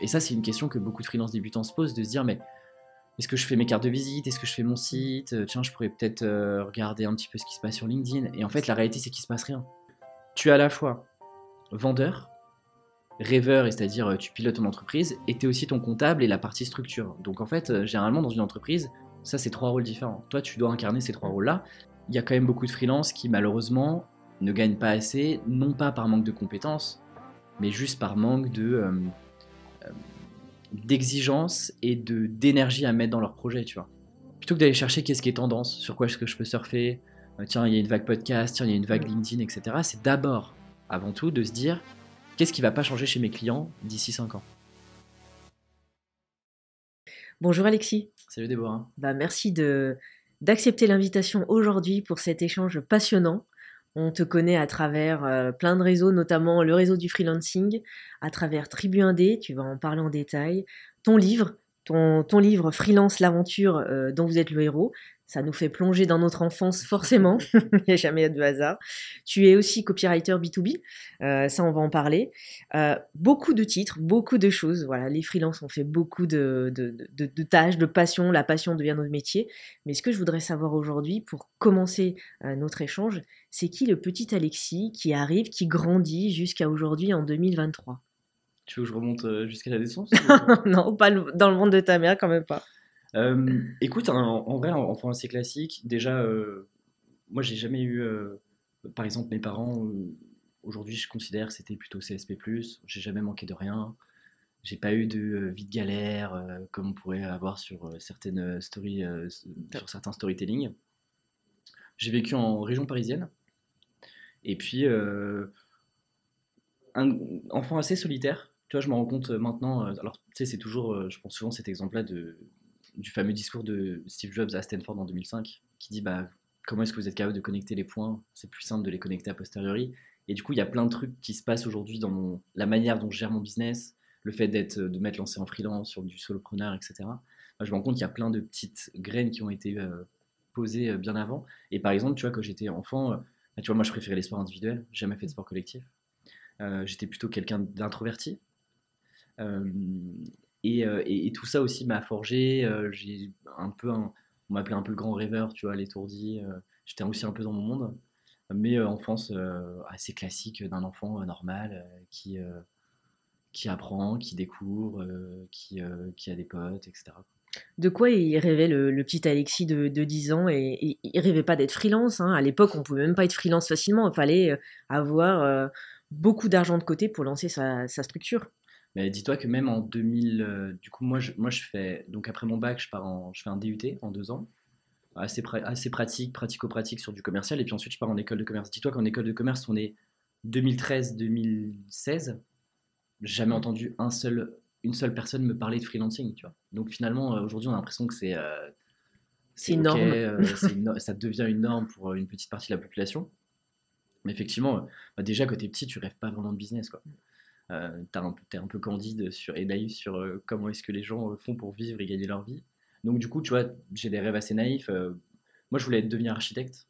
Et ça, c'est une question que beaucoup de freelance débutants se posent, de se dire, mais est-ce que je fais mes cartes de visite? Est-ce que je fais mon site? Tiens, je pourrais peut-être regarder un petit peu ce qui se passe sur LinkedIn. Et en fait, la réalité, c'est qu'il se passe rien. Tu es à la fois vendeur, rêveur, et c'est-à-dire tu pilotes ton entreprise, et tu es aussi ton comptable et la partie structure. Donc en fait, généralement, dans une entreprise, ça, c'est 3 rôles différents. Toi, tu dois incarner ces 3 rôles-là. Il y a quand même beaucoup de freelances qui, malheureusement, ne gagnent pas assez, non pas par manque de compétences, mais juste par manque d'exigence et d'énergie à mettre dans leur projet, tu vois. Plutôt que d'aller chercher qu'est-ce qui est tendance, sur quoi est-ce que je peux surfer, tiens, il y a une vague podcast, tiens, il y a une vague LinkedIn, etc. C'est d'abord, avant tout, de se dire qu'est-ce qui va pas changer chez mes clients d'ici 5 ans. Bonjour Alexis. Salut Déborah. Merci d'accepter l'invitation aujourd'hui pour cet échange passionnant. On te connaît à travers plein de réseaux, notamment le réseau du freelancing, à travers Tribu Indé, tu vas en parler en détail, ton livre, ton livre Freelance l'aventure dont vous êtes le héros. Ça nous fait plonger dans notre enfance forcément, il n'y a jamais de hasard. Tu es aussi copywriter B2B, ça on va en parler. Beaucoup de titres, beaucoup de choses. Voilà, les freelances ont fait beaucoup de tâches, de passion. La passion devient notre métier. Mais ce que je voudrais savoir aujourd'hui, pour commencer notre échange, c'est qui le petit Alexis qui arrive, qui grandit jusqu'à aujourd'hui en 2023? Tu veux que je remonte jusqu'à la naissance Non, pas dans le ventre de ta mère, quand même pas. Écoute, en vrai, enfant assez classique, déjà, moi j'ai jamais eu, par exemple, mes parents, aujourd'hui je considère que c'était plutôt CSP+, j'ai jamais manqué de rien, j'ai pas eu de vie de galère comme on pourrait avoir sur certaines stories, sur certains storytelling. J'ai vécu en région parisienne, et puis un enfant assez solitaire. Tu vois, je me rends compte maintenant, alors tu sais, c'est toujours, je prends souvent cet exemple-là du fameux discours de Steve Jobs à Stanford en 2005, qui dit bah, comment est-ce que vous êtes capable de connecter les points? C'est plus simple de les connecter a posteriori. Et du coup, il y a plein de trucs qui se passent aujourd'hui dans la manière dont je gère mon business, le fait de m'être lancé en freelance, sur du solopreneur, etc. Moi, je me rends compte qu'il y a plein de petites graines qui ont été posées bien avant. Et par exemple, tu vois, quand j'étais enfant, bah, tu vois, moi, je préférais les sports individuels, j'ai jamais fait de sport collectif. J'étais plutôt quelqu'un d'introverti. Euh, et tout ça aussi m'a forgé. J'ai on m'appelait un peu le grand rêveur, tu vois, l'étourdi. J'étais aussi un peu dans mon monde. Mais enfance assez classique d'un enfant normal qui apprend, qui découvre, qui a des potes, etc. De quoi il rêvait le petit Alexis de 10 ans et il rêvait pas d'être freelance, hein. À l'époque, on pouvait même pas être freelance facilement. Il fallait avoir beaucoup d'argent de côté pour lancer sa structure. Mais dis-toi que même en 2000, du coup, moi je fais, donc après mon bac, je fais un DUT en 2 ans. Assez pratique, pratico-pratique sur du commercial. Et puis ensuite, je pars en école de commerce. Dis-toi qu'en école de commerce, on est 2013-2016. J'ai jamais entendu une seule personne me parler de freelancing, tu vois. Donc finalement, aujourd'hui, on a l'impression que C'est c'est une ok, norme. ça devient une norme pour une petite partie de la population. Mais effectivement, bah déjà, quand t'es petit, tu rêves pas vraiment de business, quoi. T'es un peu candide et naïf sur comment est-ce que les gens font pour vivre et gagner leur vie. Donc du coup, tu vois, j'ai des rêves assez naïfs. Moi, je voulais devenir architecte.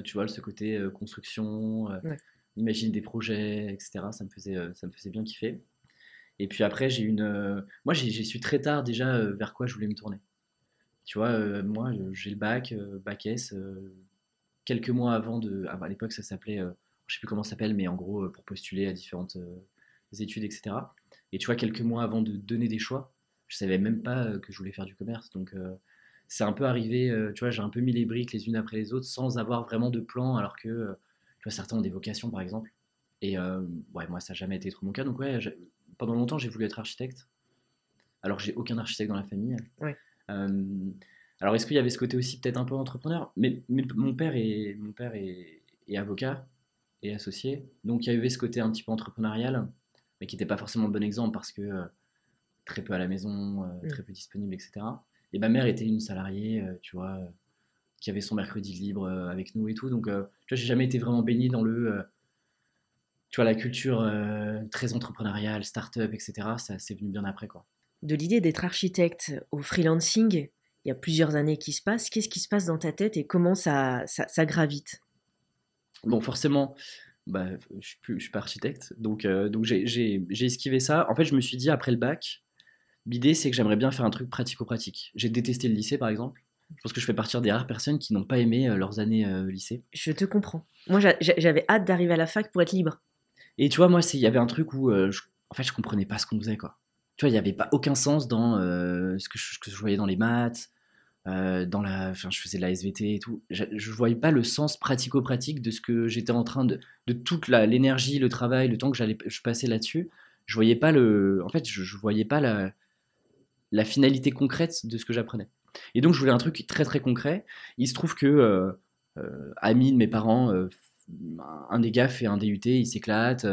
Tu vois, ce côté construction, Ouais. imaginer des projets, etc. Ça me faisait bien kiffer. Et puis après, moi, j'ai su très tard déjà vers quoi je voulais me tourner. Tu vois, moi, j'ai le bac, bac S, quelques mois à l'époque, ça s'appelait, je sais plus comment ça s'appelle, mais en gros, pour postuler à différentes études, etc. Et tu vois, quelques mois avant de donner des choix, je savais même pas que je voulais faire du commerce. Donc, c'est un peu arrivé, tu vois, j'ai un peu mis les briques les unes après les autres sans avoir vraiment de plan, alors que, tu vois, certains ont des vocations, par exemple. Et ouais, moi, ça n'a jamais été trop mon cas. Donc, ouais, pendant longtemps, j'ai voulu être architecte, alors que j'ai aucun architecte dans la famille. Ouais. Euh, alors, est-ce qu'il y avait ce côté aussi peut-être un peu entrepreneur? Mais est avocat et associé, donc il y avait ce côté un petit peu entrepreneurial, mais qui n'était pas forcément le bon exemple parce que très peu à la maison, Mm. très peu disponible, etc. Et ma mère était une salariée, tu vois, qui avait son mercredi libre avec nous et tout, donc tu vois, j'ai jamais été vraiment baigné dans tu vois, la culture très entrepreneuriale, start-up, etc. Ça, c'est venu bien après, quoi. De l'idée d'être architecte au freelancing, il y a plusieurs années qui se passent. Qu'est-ce qui se passe dans ta tête et comment ça gravite? Bon, forcément, bah, je suis pas architecte, donc j'ai esquivé ça. En fait, je me suis dit après le bac, l'idée c'est que j'aimerais bien faire un truc pratico-pratique. J'ai détesté le lycée par exemple. Je pense que je fais partie des rares personnes qui n'ont pas aimé leurs années lycée. Je te comprends. Moi, j'avais hâte d'arriver à la fac pour être libre. Et tu vois, moi, il y avait un truc où en fait, je comprenais pas ce qu'on faisait, quoi. Tu vois, il n'y avait pas aucun sens dans ce que je voyais dans les maths, enfin, je faisais de la SVT et tout. Je voyais pas le sens pratico-pratique de ce que j'étais en train de toute l'énergie, le travail, le temps que je passais là-dessus. Je voyais pas en fait, je voyais pas la finalité concrète de ce que j'apprenais. Et donc, je voulais un truc très très concret. Il se trouve que ami de mes parents, un des gars fait un DUT, il s'éclate.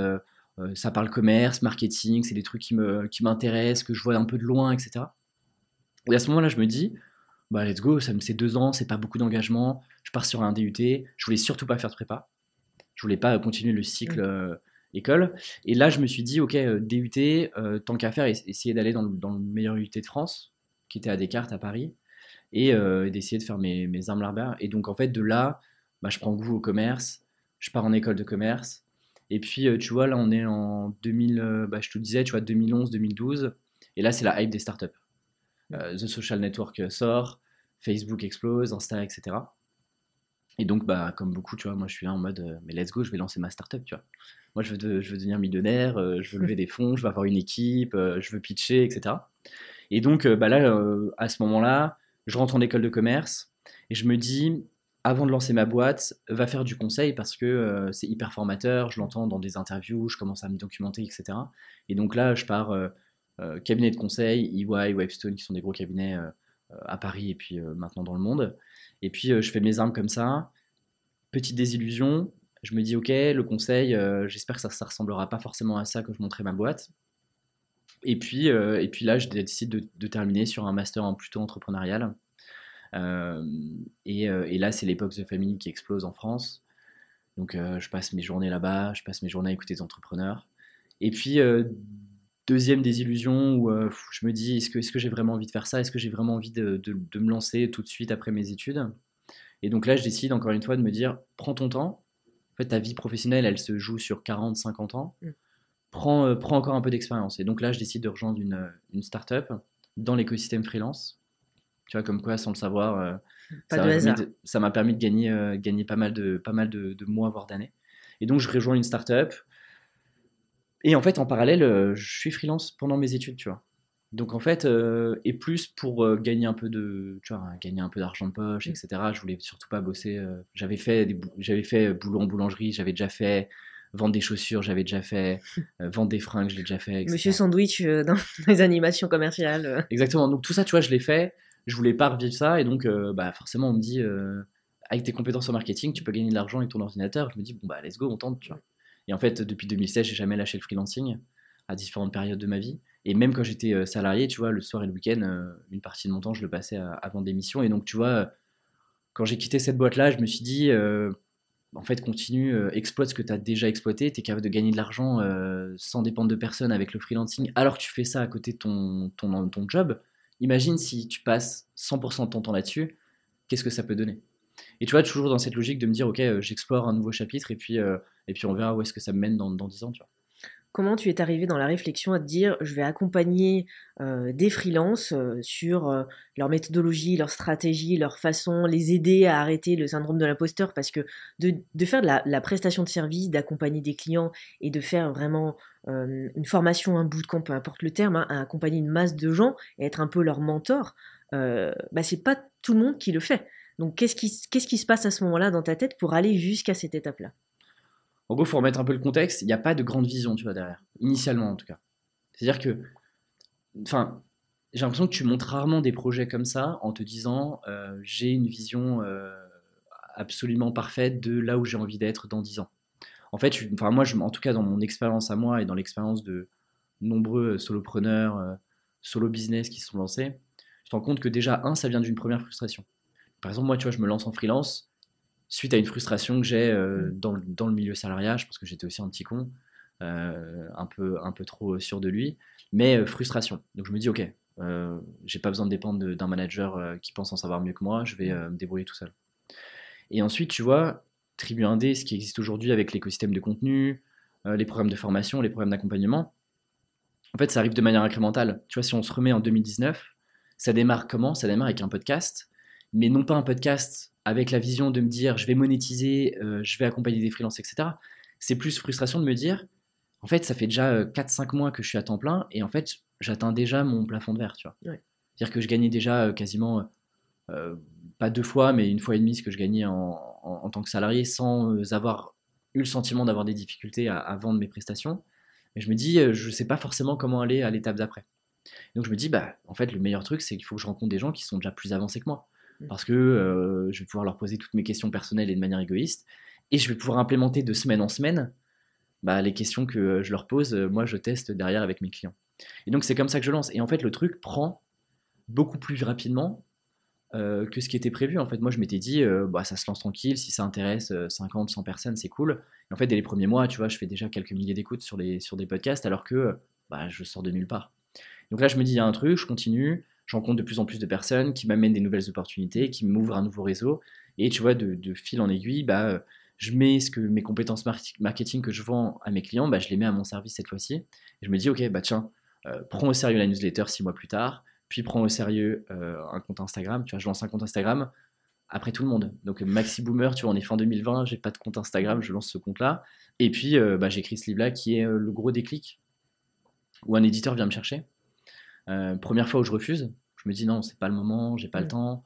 Ça parle commerce, marketing, c'est des trucs qui m'intéressent, que je vois un peu de loin, etc. Et à ce moment-là, je me dis, bah let's go, ça me c'est 2 ans, c'est pas beaucoup d'engagement, je pars sur un DUT, je voulais surtout pas faire de prépa, je voulais pas continuer le cycle Mm. école. Et là, je me suis dit, ok, DUT, tant qu'à faire, essayer d'aller dans le meilleur UT de France, qui était à Descartes, à Paris, et d'essayer de faire mes armes larbert. Et donc, en fait, de là, bah, je prends goût au commerce, je pars en école de commerce. Et puis, tu vois, là, on est en 2000, bah, je te disais, tu vois, 2011, 2012. Et là, c'est la hype des startups. The Social Network sort, Facebook explose, Insta, etc. Et donc, bah, comme beaucoup, tu vois, moi, je suis là en mode, mais let's go, je vais lancer ma startup, tu vois. Moi, je veux devenir millionnaire, je veux lever des fonds, je veux avoir une équipe, je veux pitcher, etc. Et donc, bah là, à ce moment-là, je rentre en école de commerce et je me dis, avant de lancer ma boîte, va faire du conseil parce que c'est hyper formateur. Je l'entends dans des interviews, je commence à me documenter, etc. Et donc là, je pars cabinet de conseil, EY, Wavestone, qui sont des gros cabinets à Paris et puis maintenant dans le monde. Et puis, je fais mes armes comme ça. Petite désillusion. Je me dis, ok, le conseil, j'espère que ça ressemblera pas forcément à ça que je montrais ma boîte. Et puis là, je décide de terminer sur un master en plutôt entrepreneurial. Euh, et là, c'est l'époque The Family qui explose en France. Donc, je passe mes journées là-bas, je passe mes journées à écouter des entrepreneurs. Et puis, deuxième désillusion où je me dis, est-ce que j'ai vraiment envie de faire ça? Est-ce que j'ai vraiment envie de me lancer tout de suite après mes études? Et donc là, je décide encore une fois de me dire, prends ton temps. En fait, ta vie professionnelle, elle se joue sur 40, 50 ans. Mm. Prends encore un peu d'expérience. Et donc là, je décide de rejoindre une startup dans l'écosystème freelance. Tu vois, comme quoi, sans le savoir, Pas de hasard. ça m'a permis de gagner pas mal de mois, voire d'années. Et donc, je rejoins une startup. Et en fait, en parallèle, je suis freelance pendant mes études, tu vois. Donc en fait, et plus pour gagner un peu tu vois, gagner un peu d'argent de poche, Mm. etc. Je voulais surtout pas bosser. J'avais fait boulot en boulangerie, j'avais déjà fait vendre des chaussures, j'avais déjà fait vendre des fringues, je l'ai déjà fait, Monsieur etc. Sandwich dans les animations commerciales. Exactement. Donc tout ça, tu vois, je l'ai fait. Je voulais pas revivre ça, et donc bah forcément, on me dit avec tes compétences en marketing, tu peux gagner de l'argent avec ton ordinateur. Je me dis bon bah let's go, on tente, tu vois. Et en fait, depuis 2016, j'ai jamais lâché le freelancing à différentes périodes de ma vie. Et même quand j'étais salarié, tu vois, le soir et le week-end, une partie de mon temps, je le passais à vendre des missions. Et donc, tu vois, quand j'ai quitté cette boîte-là, je me suis dit, en fait, continue, exploite ce que tu as déjà exploité. Tu es capable de gagner de l'argent sans dépendre de personne avec le freelancing, alors que tu fais ça à côté de ton job. Imagine si tu passes 100% de ton temps là-dessus, qu'est-ce que ça peut donner? Et tu vois, toujours dans cette logique de me dire, ok, j'explore un nouveau chapitre et puis on verra où est-ce que ça me mène dans 10 ans, tu vois. Comment tu es arrivé dans la réflexion à te dire je vais accompagner des freelances sur leur méthodologie, leur stratégie, leur façon, les aider à arrêter le syndrome de l'imposteur parce que de faire de la prestation de service, d'accompagner des clients et de faire vraiment une formation, un bootcamp, peu importe le terme, hein, à accompagner une masse de gens et être un peu leur mentor, bah, c'est pas tout le monde qui le fait. Donc qu'est-ce qui se passe à ce moment-là dans ta tête pour aller jusqu'à cette étape-là? En gros, il faut remettre un peu le contexte. Il n'y a pas de grande vision, tu vois, derrière. Initialement, en tout cas. C'est-à-dire que, enfin, j'ai l'impression que tu montes rarement des projets comme ça en te disant j'ai une vision absolument parfaite de là où j'ai envie d'être dans 10 ans. En fait, enfin, moi, en tout cas, dans mon expérience à moi et dans l'expérience de nombreux solopreneurs, solo business qui se sont lancés, je te rends compte que déjà, ça vient d'une première frustration. Par exemple, moi, tu vois, je me lance en freelance suite à une frustration que j'ai Mm. dans le milieu salariat. Je pense que j'étais aussi un petit con, un peu trop sûr de lui, mais frustration. Donc je me dis, ok, j'ai pas besoin de dépendre d'un manager qui pense en savoir mieux que moi, je vais me débrouiller tout seul. Et ensuite, tu vois, Tribu Indé, ce qui existe aujourd'hui avec l'écosystème de contenu, les programmes de formation, les programmes d'accompagnement, en fait, ça arrive de manière incrémentale. Tu vois, si on se remet en 2019, ça démarre comment? Ça démarre avec un podcast, mais non pas un podcast avec la vision de me dire je vais monétiser, je vais accompagner des freelances, etc. C'est plus frustration de me dire, en fait, ça fait déjà 4-5 mois que je suis à temps plein et en fait, j'atteins déjà mon plafond de verre, tu vois. Ouais. C'est-à-dire que je gagnais déjà quasiment, euh, pas 2 fois, mais 1 fois et demie ce que je gagnais en tant que salarié sans avoir eu le sentiment d'avoir des difficultés à vendre mes prestations. Et je me dis, je ne sais pas forcément comment aller à l'étape d'après. Donc je me dis, bah, en fait, le meilleur truc, c'est qu'il faut que je rencontre des gens qui sont déjà plus avancés que moi. Parce que je vais pouvoir leur poser toutes mes questions personnelles et de manière égoïste. Et je vais pouvoir implémenter de semaine en semaine bah, les questions que je leur pose. Moi, je teste derrière avec mes clients. Et donc c'est comme ça que je lance. Et en fait, le truc prend beaucoup plus rapidement que ce qui était prévu. En fait, moi, je m'étais dit, bah, ça se lance tranquille, si ça intéresse 50, 100 personnes, c'est cool. Et en fait, dès les premiers mois, tu vois, je fais déjà quelques milliers d'écoutes sur des podcasts, alors que bah, je sors de nulle part. Donc là, je me dis, il y a un truc, je continue, je rencontre de plus en plus de personnes qui m'amènent des nouvelles opportunités, qui m'ouvrent un nouveau réseau. Et tu vois, de fil en aiguille, bah, je mets mes compétences marketing que je vends à mes clients, bah, je les mets à mon service cette fois-ci. Et je me dis, ok, bah tiens, prends au sérieux la newsletter 6 mois plus tard, puis prends au sérieux un compte Instagram. Tu vois, je lance un compte Instagram après tout le monde. Donc Maxi Boomer, tu vois, on est fin 2020, j'ai pas de compte Instagram, je lance ce compte-là. Et puis bah, j'écris ce livre-là qui est le gros déclic, où un éditeur vient me chercher. Première fois où je refuse, je me dis non, c'est pas le moment, j'ai pas le temps.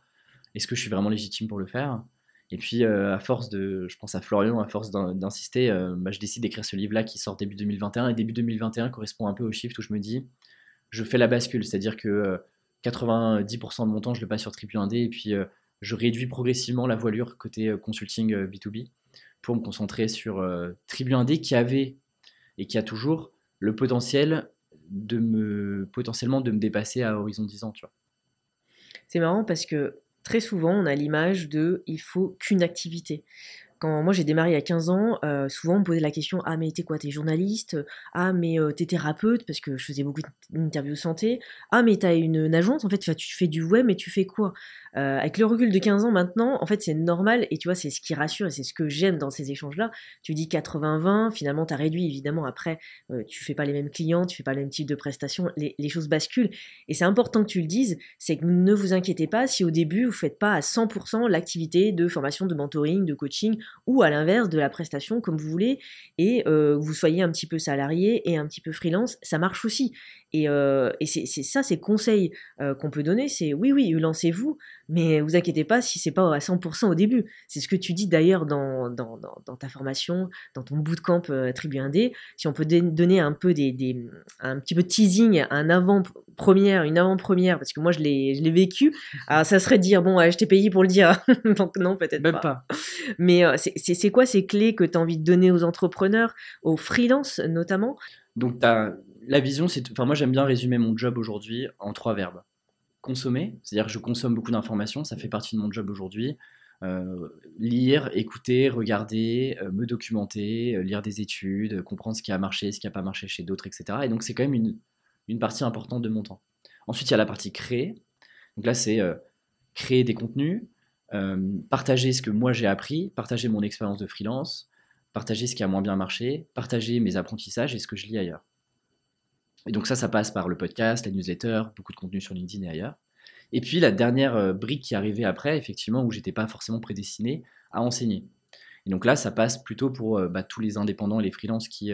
Est-ce que je suis vraiment légitime pour le faire? Et puis à force je pense à Florian, à force d'insister, bah, je décide d'écrire ce livre-là qui sort début 2021. Et début 2021 correspond un peu au shift où je me dis, je fais la bascule, c'est-à-dire que 90% de mon temps, je le passe sur Tribu Indé et puis je réduis progressivement la voilure côté consulting B2B pour me concentrer sur Tribu Indé qui avait et qui a toujours le potentiel potentiellement de me dépasser à horizon 10 ans, tu vois. C'est marrant parce que très souvent, on a l'image de il faut qu'une activité. Quand moi j'ai démarré il y a 15 ans, souvent on me posait la question: «Ah mais t'es quoi? T'es journaliste? Ah mais tu thérapeute?» parce que je faisais beaucoup d'interviews santé. «Ah mais t'as une agence? En fait, tu fais du web, mais tu fais quoi?» Avec le recul de 15 ans maintenant, en fait, c'est normal et tu vois, c'est ce qui rassure et c'est ce que j'aime dans ces échanges-là. Tu dis 80-20, finalement tu as réduit évidemment après, tu fais pas les mêmes clients, tu fais pas le même type de prestations, les choses basculent et c'est important que tu le dises, c'est que ne vous inquiétez pas si au début vous faites pas à 100 l'activité de formation, de mentoring, de coaching ou à l'inverse de la prestation comme vous voulez et vous soyez un petit peu salarié et un petit peu freelance, ça marche aussi. Et c'est ça, ces conseils qu'on peut donner, c'est oui, lancez-vous, mais vous inquiétez pas si c'est pas à 100% au début. C'est ce que tu dis d'ailleurs dans ta formation, dans ton bootcamp Tribu Indé. Si on peut donner un peu un petit peu de teasing, une avant-première, parce que moi je l'ai vécu, alors ça serait de dire, bon, je t'ai payé pour le dire, donc non, peut-être Même pas. pas. Mais c'est quoi ces clés que tu as envie de donner aux entrepreneurs, aux freelances notamment? Donc la vision, enfin moi j'aime bien résumer mon job aujourd'hui en 3 verbes. Consommer, c'est-à-dire que je consomme beaucoup d'informations, ça fait partie de mon job aujourd'hui. Lire, écouter, regarder, me documenter, lire des études, comprendre ce qui a marché, ce qui n'a pas marché chez d'autres, etc. Et donc c'est quand même une partie importante de mon temps. Ensuite, il y a la partie créer. Donc là, c'est créer des contenus, partager ce que moi j'ai appris, partager mon expérience de freelance, partager ce qui a moins bien marché, partager mes apprentissages et ce que je lis ailleurs. Et donc ça passe par le podcast, la newsletter, beaucoup de contenu sur LinkedIn et ailleurs. Et puis la dernière brique qui arrivait après, effectivement, où j'étais pas forcément prédestiné à enseigner. Et donc là, ça passe plutôt pour bah, tous les indépendants et les freelances qui,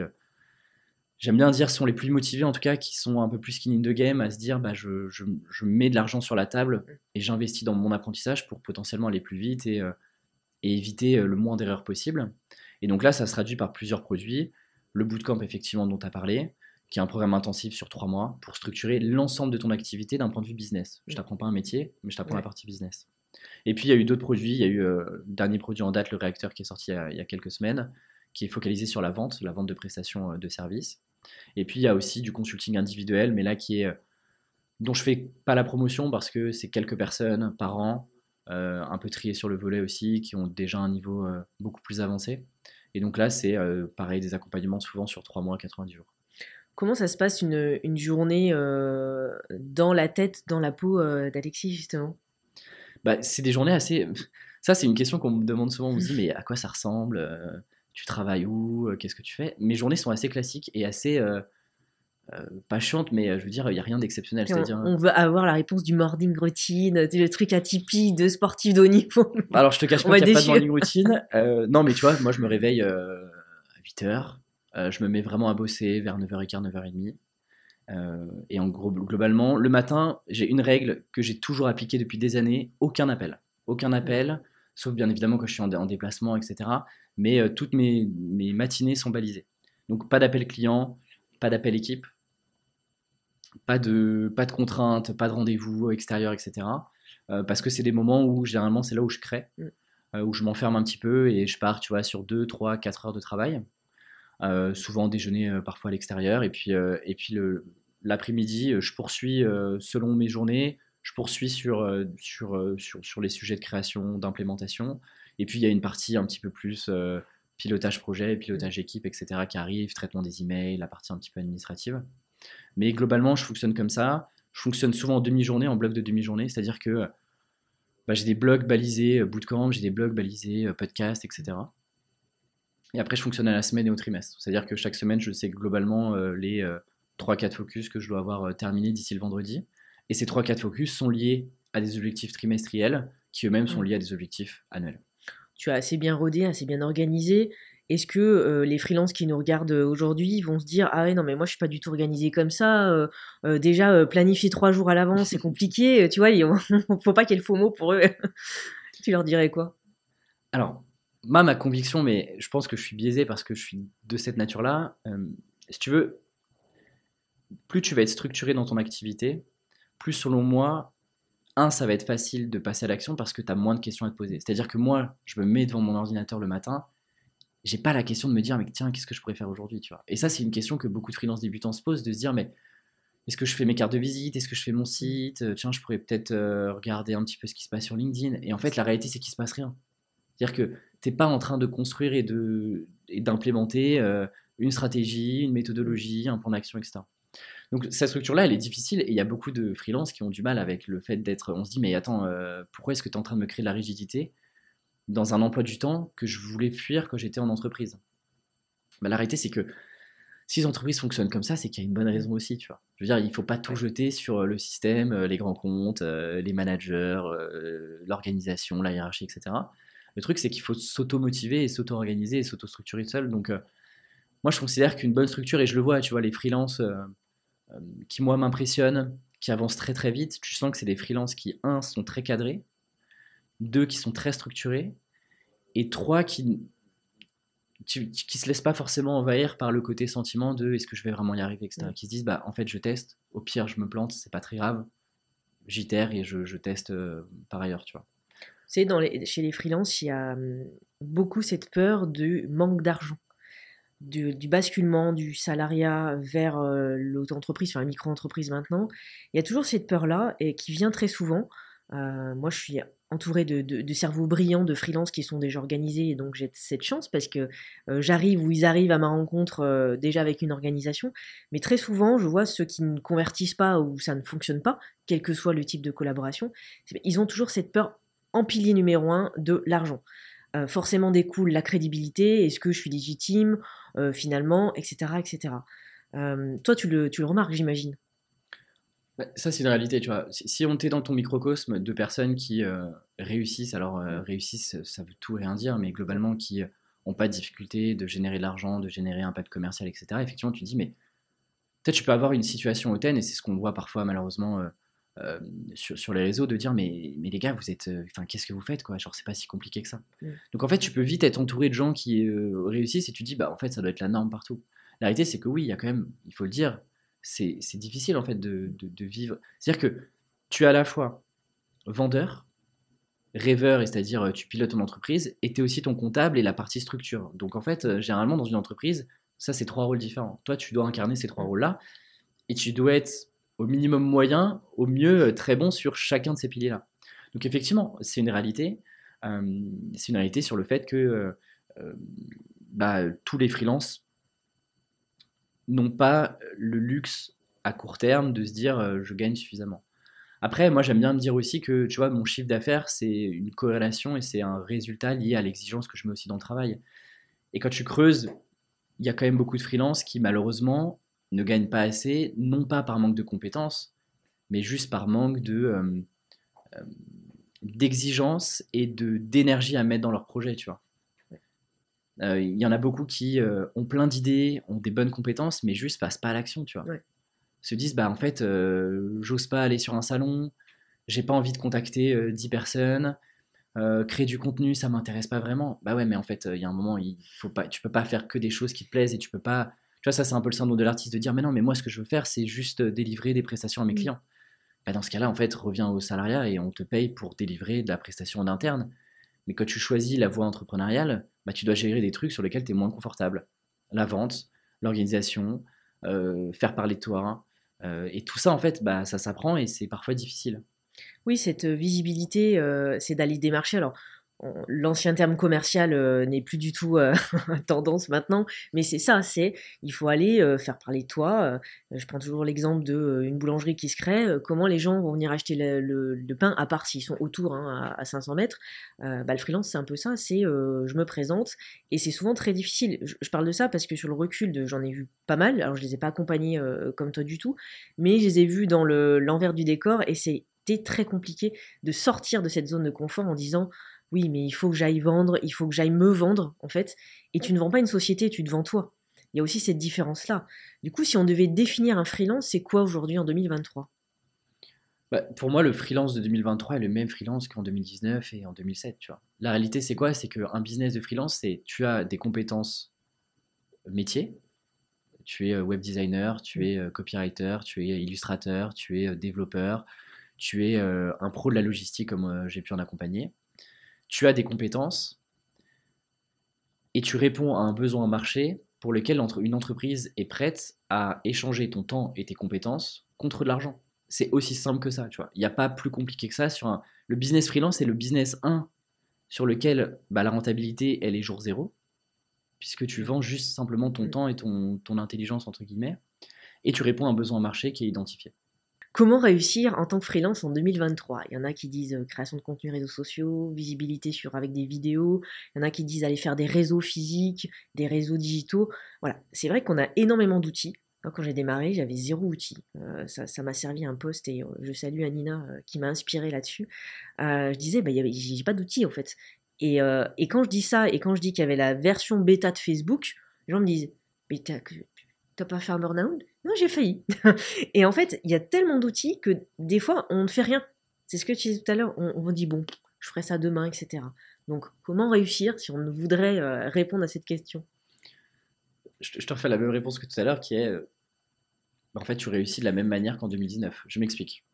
j'aime bien dire, sont les plus motivés, en tout cas, qui sont un peu plus skin in the game, à se dire, bah, je mets de l'argent sur la table et j'investis dans mon apprentissage pour potentiellement aller plus vite et éviter le moins d'erreurs possible. Et donc là, ça se traduit par plusieurs produits. Le bootcamp, effectivement, dont tu as parlé, qui est un programme intensif sur 3 mois pour structurer l'ensemble de ton activité d'un point de vue business. Je t'apprends pas un métier, mais je t'apprends la partie business. Et puis, il y a eu d'autres produits. Il y a eu le dernier produit en date, le réacteur, qui est sorti il y a quelques semaines, qui est focalisé sur la vente de prestations de services. Et puis, il y a aussi du consulting individuel, mais là, dont je fais pas la promotion parce que c'est quelques personnes par an, un peu triées sur le volet aussi, qui ont déjà un niveau beaucoup plus avancé. Et donc là, c'est pareil, des accompagnements souvent sur 3 mois, 90 jours. Comment ça se passe une journée dans la tête, dans la peau d'Alexis, justement? Bah, c'est des journées assez. Ça, c'est une question qu'on me demande souvent. On me dit, mais à quoi ça ressemble? Tu travailles où? Qu'est-ce que tu fais? Mes journées sont assez classiques et assez pas chiantes, mais je veux dire, il n'y a rien d'exceptionnel. C'est-à-dire, On veut avoir la réponse du morning routine, le truc atypique de sportif de haut niveau. alors je te cache On pas va qu'il n'y a pas de déçu. morning routine. Non, mais tu vois, moi je me réveille à 8h. Je me mets vraiment à bosser vers 9h15, 9h30. Et en gros, globalement, le matin, j'ai une règle que j'ai toujours appliquée depuis des années, aucun appel. Aucun appel, sauf bien évidemment quand je suis en déplacement, etc. Mais toutes mes matinées sont balisées. Donc pas d'appel client, pas d'appel équipe, pas de contraintes, pas de rendez-vous extérieurs, etc. Parce que c'est des moments où généralement c'est là où je crée, où je m'enferme un petit peu et je pars, tu vois, sur 2, 3, 4 heures de travail. Souvent déjeuner parfois à l'extérieur. Et puis l'après-midi, je poursuis selon mes journées, je poursuis sur les sujets de création, d'implémentation. Et puis il y a une partie un petit peu plus pilotage projet, pilotage équipe, etc. qui arrive, traitement des emails, la partie un petit peu administrative. Mais globalement, je fonctionne comme ça. Je fonctionne souvent en demi-journée, en bloc de demi-journée, c'est-à-dire que bah, j'ai des blocs balisés bootcamp, j'ai des blocs balisés podcast, etc. Et après, je fonctionne à la semaine et au trimestre. C'est-à-dire que chaque semaine, je sais globalement les 3-4 focus que je dois avoir terminés d'ici le vendredi. Et ces 3-4 focus sont liés à des objectifs trimestriels qui eux-mêmes sont liés à des objectifs annuels. Tu as assez bien rodé, assez bien organisé. Est-ce que les freelances qui nous regardent aujourd'hui vont se dire ah ouais non mais moi je suis pas du tout organisé comme ça. Déjà planifier 3 jours à l'avance c'est compliqué. Tu vois, faut pas qu'il y ait le faux mot pour eux. Tu leur dirais quoi? Alors, ma conviction, mais je pense que je suis biaisé parce que je suis de cette nature-là. Si tu veux, plus tu vas être structuré dans ton activité, plus selon moi, ça va être facile de passer à l'action parce que tu as moins de questions à te poser. C'est-à-dire que moi, je me mets devant mon ordinateur le matin, j'ai pas la question de me dire, mais tiens, qu'est-ce que je pourrais faire aujourd'hui, tu vois. Et ça, c'est une question que beaucoup de freelance débutants se posent, de se dire, mais est-ce que je fais mes cartes de visite? Est-ce que je fais mon site? Tiens, je pourrais peut-être regarder un petit peu ce qui se passe sur LinkedIn. Et en fait, la réalité, c'est qu'il se passe rien. C'est-à-dire que t'es pas en train de construire et d'implémenter une stratégie, une méthodologie, un plan d'action, etc. Donc cette structure-là, elle est difficile et il y a beaucoup de freelances qui ont du mal avec le fait d'être. On se dit, mais attends, pourquoi est-ce que tu es en train de me créer de la rigidité dans un emploi du temps que je voulais fuir quand j'étais en entreprise? Bah, la réalité, c'est que si les entreprises fonctionnent comme ça, c'est qu'il y a une bonne raison aussi, tu vois. Je veux dire, il ne faut pas tout jeter sur le système, les grands comptes, les managers, l'organisation, la hiérarchie, etc. Le truc, c'est qu'il faut s'auto-motiver et s'auto-organiser et s'auto-structurer seul. Donc, moi, je considère qu'une bonne structure, et je le vois, tu vois, les freelances qui, moi, m'impressionnent, qui avancent très très vite, tu sens que c'est des freelances qui, un, sont très cadrés, deux, qui sont très structurés, et trois, qui se laissent pas forcément envahir par le côté sentiment de est-ce que je vais vraiment y arriver, etc. Qui se disent, bah, en fait, je teste, au pire, je me plante, c'est pas très grave, j'itère et je teste par ailleurs, tu vois. Tu sais, chez les freelances, il y a beaucoup cette peur du manque d'argent, du basculement du salariat vers l'auto-entreprise, enfin la micro-entreprise maintenant. Il y a toujours cette peur-là et qui vient très souvent. Moi, je suis entourée de cerveaux brillants, de freelances qui sont déjà organisés, et donc j'ai cette chance parce que j'arrive ou ils arrivent à ma rencontre déjà avec une organisation. Mais très souvent, je vois ceux qui ne convertissent pas ou ça ne fonctionne pas, quel que soit le type de collaboration, ils ont toujours cette peur en pilier numéro un de l'argent. Forcément découle la crédibilité, est-ce que je suis légitime finalement, etc. etc. Toi, tu le remarques, j'imagine. Bah, ça, c'est une réalité, tu vois. Si on était dans ton microcosme de personnes qui réussissent, alors réussissent, ça veut tout et rien dire, mais globalement qui n'ont pas de difficulté de générer de l'argent, de générer un impact commercial, etc. Effectivement, tu te dis, mais peut-être tu peux avoir une situation hautaine, et c'est ce qu'on voit parfois malheureusement sur les réseaux, de dire, mais les gars, vous êtes, enfin, qu'est-ce que vous faites, quoi? Genre, c'est pas si compliqué que ça. Donc en fait, tu peux vite être entouré de gens qui réussissent, et tu te dis, bah en fait, ça doit être la norme partout. La réalité, c'est que oui, il y a quand même, il faut le dire, c'est difficile en fait de vivre. C'est-à-dire que tu es à la fois vendeur, rêveur, et c'est-à-dire tu pilotes ton entreprise, et tu es aussi ton comptable et la partie structure. Donc en fait, généralement dans une entreprise, ça c'est trois rôles différents. Toi, tu dois incarner ces trois rôles-là, et tu dois être au minimum moyen, au mieux très bon sur chacun de ces piliers-là. Donc effectivement, c'est une réalité sur le fait que bah, tous les freelances n'ont pas le luxe à court terme de se dire je gagne suffisamment. Après, moi, j'aime bien me dire aussi que, tu vois, mon chiffre d'affaires, c'est une corrélation et c'est un résultat lié à l'exigence que je mets aussi dans le travail. Et quand tu creuses, il y a quand même beaucoup de freelances qui, malheureusement, ne gagnent pas assez, non pas par manque de compétences, mais juste par manque d'exigence et d'énergie à mettre dans leur projet, tu vois. Il y en a beaucoup qui ont plein d'idées, ont des bonnes compétences, mais juste passent pas à l'action, tu vois. Ouais. Se disent, bah en fait, j'ose pas aller sur un salon, j'ai pas envie de contacter 10 personnes, créer du contenu, ça m'intéresse pas vraiment. Bah ouais, mais en fait, il y a un moment, tu peux pas faire que des choses qui te plaisent et tu peux pas. Tu vois, ça, c'est un peu le syndrome de l'artiste de dire, mais non, mais moi, ce que je veux faire, c'est juste délivrer des prestations à mes Mm. clients. Bah, dans ce cas-là, en fait, reviens au salariat et on te paye pour délivrer de la prestation en interne. Mais quand tu choisis la voie entrepreneuriale, bah, tu dois gérer des trucs sur lesquels tu es moins confortable. La vente, l'organisation, faire parler de toi. Et tout ça, en fait, bah, ça s'apprend et c'est parfois difficile. Oui, cette visibilité, c'est d'aller démarcher. Alors, l'ancien terme commercial n'est plus du tout tendance maintenant, mais c'est ça, c'est il faut aller faire parler de toi. Je prends toujours l'exemple de une boulangerie qui se crée. Comment les gens vont venir acheter le pain, à part s'ils sont autour hein, à 500 mètres. Bah, le freelance, c'est un peu ça, c'est je me présente et c'est souvent très difficile. Je parle de ça parce que sur le recul, j'en ai vu pas mal. Alors, je les ai pas accompagnés comme toi du tout, mais je les ai vus dans l'envers du décor et c'était très compliqué de sortir de cette zone de confort en disant oui, mais il faut que j'aille vendre, il faut que j'aille me vendre, en fait. Et tu ne vends pas une société, tu te vends toi. Il y a aussi cette différence-là. Du coup, si on devait définir un freelance, c'est quoi aujourd'hui en 2023? Bah, pour moi, le freelance de 2023 est le même freelance qu'en 2019 et en 2007, tu vois. La réalité, c'est quoi? C'est qu'un business de freelance, c'est tu as des compétences métiers, tu es web designer, tu es copywriter, tu es illustrateur, tu es développeur, tu es un pro de la logistique comme j'ai pu en accompagner. Tu as des compétences et tu réponds à un besoin marché pour lequel une entreprise est prête à échanger ton temps et tes compétences contre de l'argent. C'est aussi simple que ça, tu vois. Il n'y a pas plus compliqué que ça. Le business freelance, c'est le business 1 sur lequel bah, la rentabilité, elle est jour zéro, puisque tu vends juste simplement ton temps et ton intelligence, entre guillemets, et tu réponds à un besoin marché qui est identifié. Comment réussir en tant que freelance en 2023? Il y en a qui disent création de contenu réseaux sociaux, visibilité avec des vidéos, il y en a qui disent aller faire des réseaux physiques, des réseaux digitaux. Voilà, c'est vrai qu'on a énormément d'outils. Moi, quand j'ai démarré, j'avais zéro outil. Ça m'a servi un poste et je salue Anina qui m'a inspiré là-dessus. Je disais, bah, j'ai pas d'outils en fait. Et quand je dis ça et quand je dis qu'il y avait la version bêta de Facebook, les gens me disent, mais t'as pas fait un burn-out? Non, j'ai failli. Et en fait, il y a tellement d'outils que des fois, on ne fait rien. C'est ce que tu disais tout à l'heure. On dit, bon, je ferai ça demain, etc. Donc, comment réussir si on voudrait répondre à cette question? Je te refais la même réponse que tout à l'heure, qui est, bah, en fait, tu réussis de la même manière qu'en 2019. Je m'explique.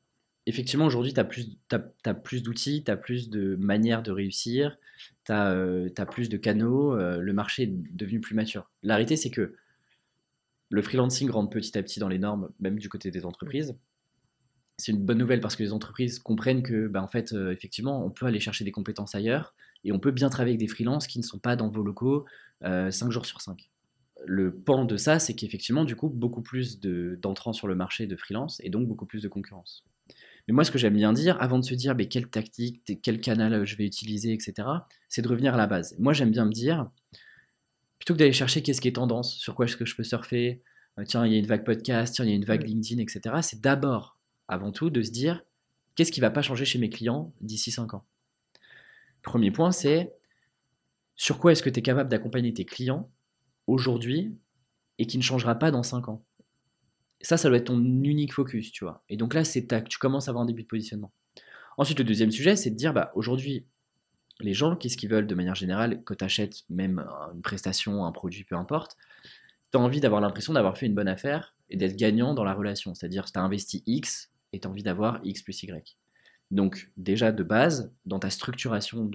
Effectivement, aujourd'hui, t'as plus d'outils, tu as plus de manières de réussir, tu as plus de canaux, le marché est devenu plus mature. La réalité, c'est que le freelancing rentre petit à petit dans les normes, même du côté des entreprises. C'est une bonne nouvelle parce que les entreprises comprennent que, bah, en fait, effectivement, on peut aller chercher des compétences ailleurs et on peut bien travailler avec des freelances qui ne sont pas dans vos locaux 5 jours sur 5. Le pan de ça, c'est qu'effectivement, du coup, beaucoup plus d'entrants sur le marché de freelance et donc beaucoup plus de concurrence. Mais moi, ce que j'aime bien dire, avant de se dire mais quelle tactique, quel canal je vais utiliser, etc., c'est de revenir à la base. Moi, j'aime bien me dire, plutôt que d'aller chercher qu'est-ce qui est tendance, sur quoi est-ce que je peux surfer, tiens, il y a une vague podcast, tiens, il y a une vague LinkedIn, etc., c'est d'abord, avant tout, de se dire, qu'est-ce qui ne va pas changer chez mes clients d'ici 5 ans. Premier point, c'est sur quoi est-ce que tu es capable d'accompagner tes clients aujourd'hui et qui ne changera pas dans 5 ans. Ça doit être ton unique focus, tu vois. Et donc là, tu commences à avoir un début de positionnement. Ensuite, le deuxième sujet, c'est de dire, bah, aujourd'hui, les gens, qu'est-ce qu'ils veulent de manière générale, que tu achètes même une prestation, un produit, peu importe, tu as envie d'avoir l'impression d'avoir fait une bonne affaire et d'être gagnant dans la relation. C'est-à-dire, tu as investi X et tu as envie d'avoir X plus Y. Donc, déjà, de base, dans ta structuration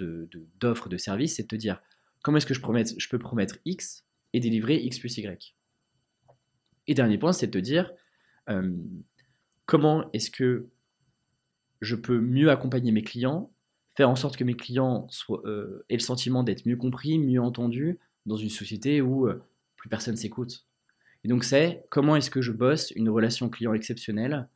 d'offres de services, c'est de te dire, comment est-ce que je peux promettre X et délivrer X plus Y. Et dernier point, c'est de te dire, euh, comment est-ce que je peux mieux accompagner mes clients, faire en sorte que mes clients aient le sentiment d'être mieux compris, mieux entendus dans une société où plus personne s'écoute. Et donc c'est comment est-ce que je bosse une relation client exceptionnelle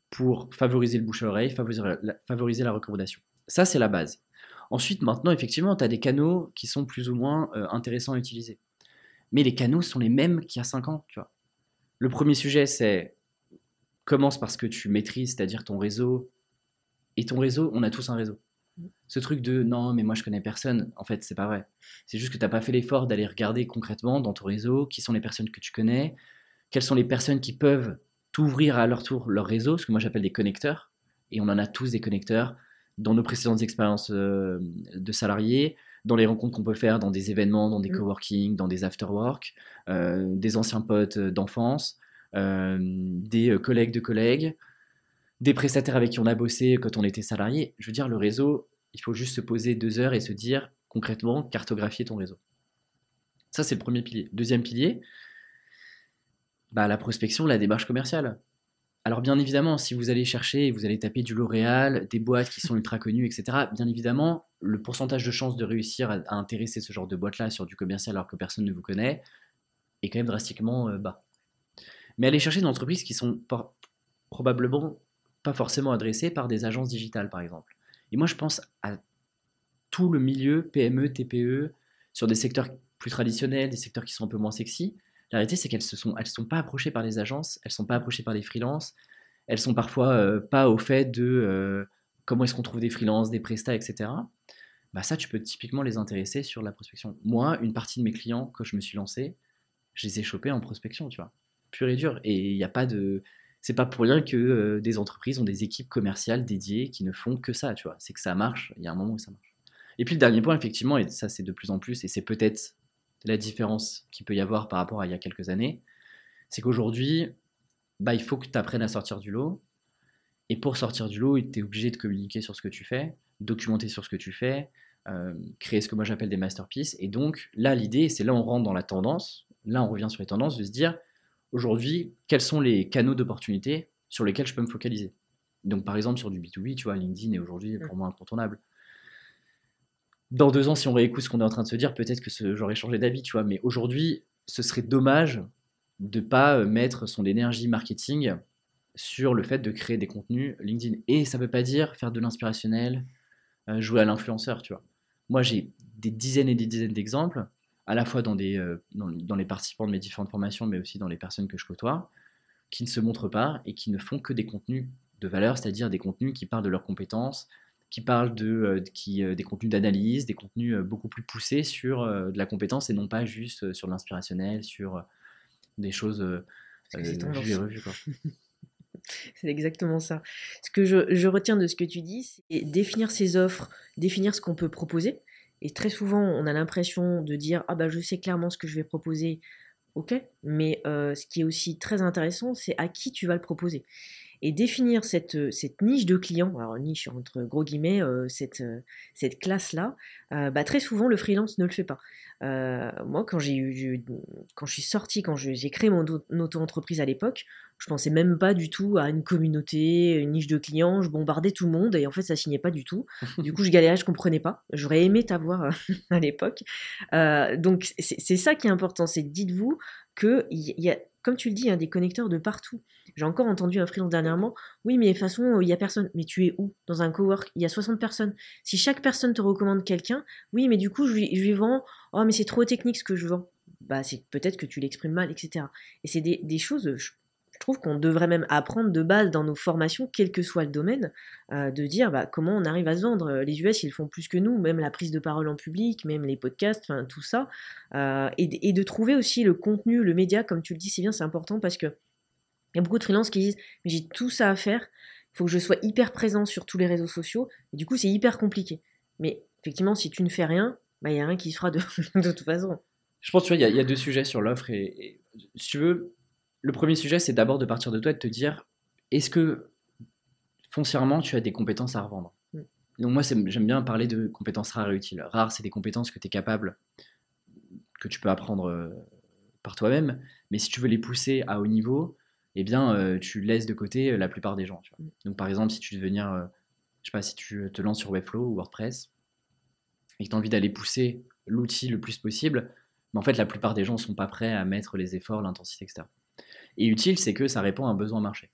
pour favoriser le bouche à oreille, favoriser la recommandation. Ça, c'est la base. Ensuite, maintenant, effectivement, tu as des canaux qui sont plus ou moins intéressants à utiliser. Mais les canaux sont les mêmes qu'il y a 5 ans, tu vois. Le premier sujet, c'est commence par ce que tu maîtrises, c'est-à-dire ton réseau. Et ton réseau, on a tous un réseau. Ce truc de non, mais moi je connais personne, en fait, c'est pas vrai. C'est juste que tu n'as pas fait l'effort d'aller regarder concrètement dans ton réseau qui sont les personnes que tu connais, quelles sont les personnes qui peuvent t'ouvrir à leur tour leur réseau, ce que moi j'appelle des connecteurs. Et on en a tous des connecteurs dans nos précédentes expériences de salariés, dans les rencontres qu'on peut faire dans des événements, dans des coworking, dans des after-work, des anciens potes d'enfance, des collègues de collègues, des prestataires avec qui on a bossé quand on était salarié. Je veux dire, le réseau, il faut juste se poser 2 heures et se dire concrètement, cartographier ton réseau. Ça, c'est le premier pilier. Deuxième pilier, la prospection, la démarche commerciale. Alors bien évidemment, si vous allez chercher et vous allez taper du L'Oréal, des boîtes qui sont ultra connues, etc., bien évidemment, le pourcentage de chances de réussir à intéresser ce genre de boîte-là sur du commercial alors que personne ne vous connaît est quand même drastiquement bas. Mais aller chercher des entreprises qui sont probablement pas forcément adressées par des agences digitales, par exemple. Et moi, je pense à tout le milieu PME, TPE, sur des secteurs plus traditionnels, des secteurs qui sont un peu moins sexy. La réalité, c'est qu'elles ne sont pas approchées par les agences, elles ne sont pas approchées par les freelances, elles sont parfois pas au fait de comment est-ce qu'on trouve des freelances, des prestats, etc. Ça, tu peux typiquement les intéresser sur la prospection. Moi, une partie de mes clients, quand je me suis lancé, je les ai chopés en prospection, tu vois, pur et dur. Et il n'y a pas de... C'est pas pour rien que des entreprises ont des équipes commerciales dédiées qui ne font que ça, tu vois. C'est que ça marche, il y a un moment où ça marche. Et puis le dernier point, effectivement, et ça c'est de plus en plus, et c'est peut-être la différence qu'il peut y avoir par rapport à il y a quelques années, c'est qu'aujourd'hui, il faut que tu apprennes à sortir du lot. Et pour sortir du lot, tu es obligé de communiquer sur ce que tu fais, documenter sur ce que tu fais, créer ce que moi j'appelle des masterpieces. Et donc là, l'idée, c'est là on rentre dans la tendance, là on revient sur les tendances, de se dire, aujourd'hui, quels sont les canaux d'opportunité sur lesquels je peux me focaliser. Donc par exemple, sur du B2B, tu vois, LinkedIn est aujourd'hui pour moi incontournable. Dans 2 ans, si on réécoute ce qu'on est en train de se dire, peut-être que j'aurais changé d'avis, tu vois. Mais aujourd'hui, ce serait dommage de ne pas mettre son énergie marketing sur le fait de créer des contenus LinkedIn. Et ça ne veut pas dire faire de l'inspirationnel, jouer à l'influenceur, tu vois. Moi, j'ai des dizaines et des dizaines d'exemples, à la fois dans les participants de mes différentes formations, mais aussi dans les personnes que je côtoie, qui ne se montrent pas et qui ne font que des contenus de valeur, c'est-à-dire des contenus qui parlent de leurs compétences, qui parlent des contenus d'analyse, des contenus beaucoup plus poussés sur de la compétence et non pas juste sur l'inspirationnel, sur des choses vues et revues, quoi. C'est exactement ça. Ce que je retiens de ce que tu dis, c'est définir ses offres, définir ce qu'on peut proposer. Et très souvent, on a l'impression de dire « Ah je sais clairement ce que je vais proposer ». Ok, mais ce qui est aussi très intéressant, c'est à qui tu vas le proposer. Et définir cette niche de clients, alors niche entre gros guillemets, cette classe-là, très souvent le freelance ne le fait pas. Moi, quand je suis sortie, quand j'ai créé mon auto-entreprise à l'époque, je pensais même pas du tout à une communauté, une niche de clients, je bombardais tout le monde et en fait ça signait pas du tout. Du coup je galérais, je comprenais pas. J'aurais aimé t'avoir à l'époque. Donc c'est ça qui est important, c'est dites-vous qu'il y a, comme tu le dis, des connecteurs de partout. J'ai encore entendu un freelance dernièrement, oui mais de toute façon il n'y a personne. Mais tu es où? Dans un cowork, il y a 60 personnes. Si chaque personne te recommande quelqu'un, oui mais du coup je lui vends, oh mais c'est trop technique ce que je vends. C'est peut-être que tu l'exprimes mal, etc. Et c'est des choses, je trouve qu'on devrait même apprendre de base dans nos formations, quel que soit le domaine, de dire comment on arrive à se vendre. Les US, ils font plus que nous, même la prise de parole en public, même les podcasts, tout ça. Et de trouver aussi le contenu, le média, comme tu le dis, c'est bien, c'est important parce que il y a beaucoup de freelances qui disent « mais j'ai tout ça à faire, il faut que je sois hyper présent sur tous les réseaux sociaux, et du coup c'est hyper compliqué ». Mais effectivement, si tu ne fais rien, il n'y a rien qui se fera de toute façon. Je pense, tu vois, il y a 2 sujets sur l'offre et si tu veux, le premier sujet, c'est d'abord de partir de toi et de te dire, est-ce que foncièrement, tu as des compétences à revendre? Donc moi, j'aime bien parler de compétences rares et utiles. Rares, c'est des compétences que tu es capable, que tu peux apprendre par toi-même, mais si tu veux les pousser à haut niveau, eh bien, tu laisses de côté la plupart des gens. Tu vois. Donc par exemple, si tu veux venir, je sais pas, si tu te lances sur Webflow ou WordPress, et que tu as envie d'aller pousser l'outil le plus possible, mais en fait, la plupart des gens ne sont pas prêts à mettre les efforts, l'intensité, etc. Et utile, c'est que ça répond à un besoin marché.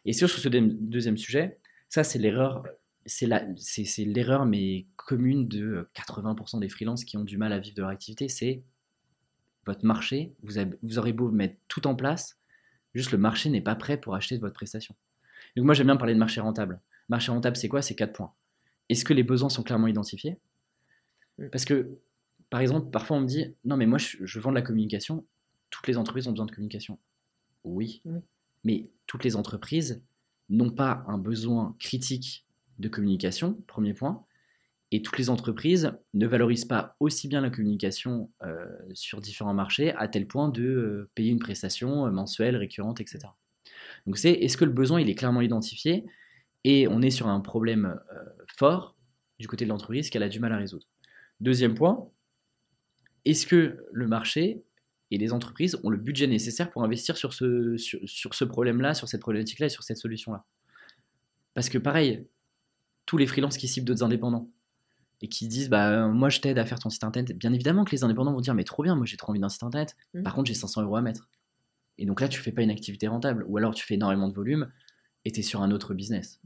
Et sur ce deuxième sujet, ça c'est l'erreur, c'est l'erreur mais commune de 80% des freelances qui ont du mal à vivre de leur activité, c'est votre marché, vous aurez beau mettre tout en place, juste le marché n'est pas prêt pour acheter de votre prestation. Donc moi j'aime bien parler de marché rentable. Marché rentable c'est quoi? C'est 4 points. Est-ce que les besoins sont clairement identifiés? Parce que, par exemple, parfois on me dit, non mais moi je vends de la communication, toutes les entreprises ont besoin de communication. Oui, mais toutes les entreprises n'ont pas un besoin critique de communication, premier point, et toutes les entreprises ne valorisent pas aussi bien la communication sur différents marchés à tel point de payer une prestation mensuelle, récurrente, etc. Donc est-ce que le besoin il est clairement identifié et on est sur un problème fort du côté de l'entreprise qu'elle a du mal à résoudre. Deuxième point, est-ce que le marché et les entreprises ont le budget nécessaire pour investir sur ce problème-là, sur cette problématique-là et sur cette solution-là? Parce que pareil, tous les freelances qui ciblent d'autres indépendants et qui disent bah moi je t'aide à faire ton site internet, bien évidemment que les indépendants vont dire mais trop bien, moi j'ai trop envie d'un site internet, par contre j'ai 500 € à mettre. Et donc là tu fais pas une activité rentable, ou alors tu fais énormément de volume et tu es sur un autre business.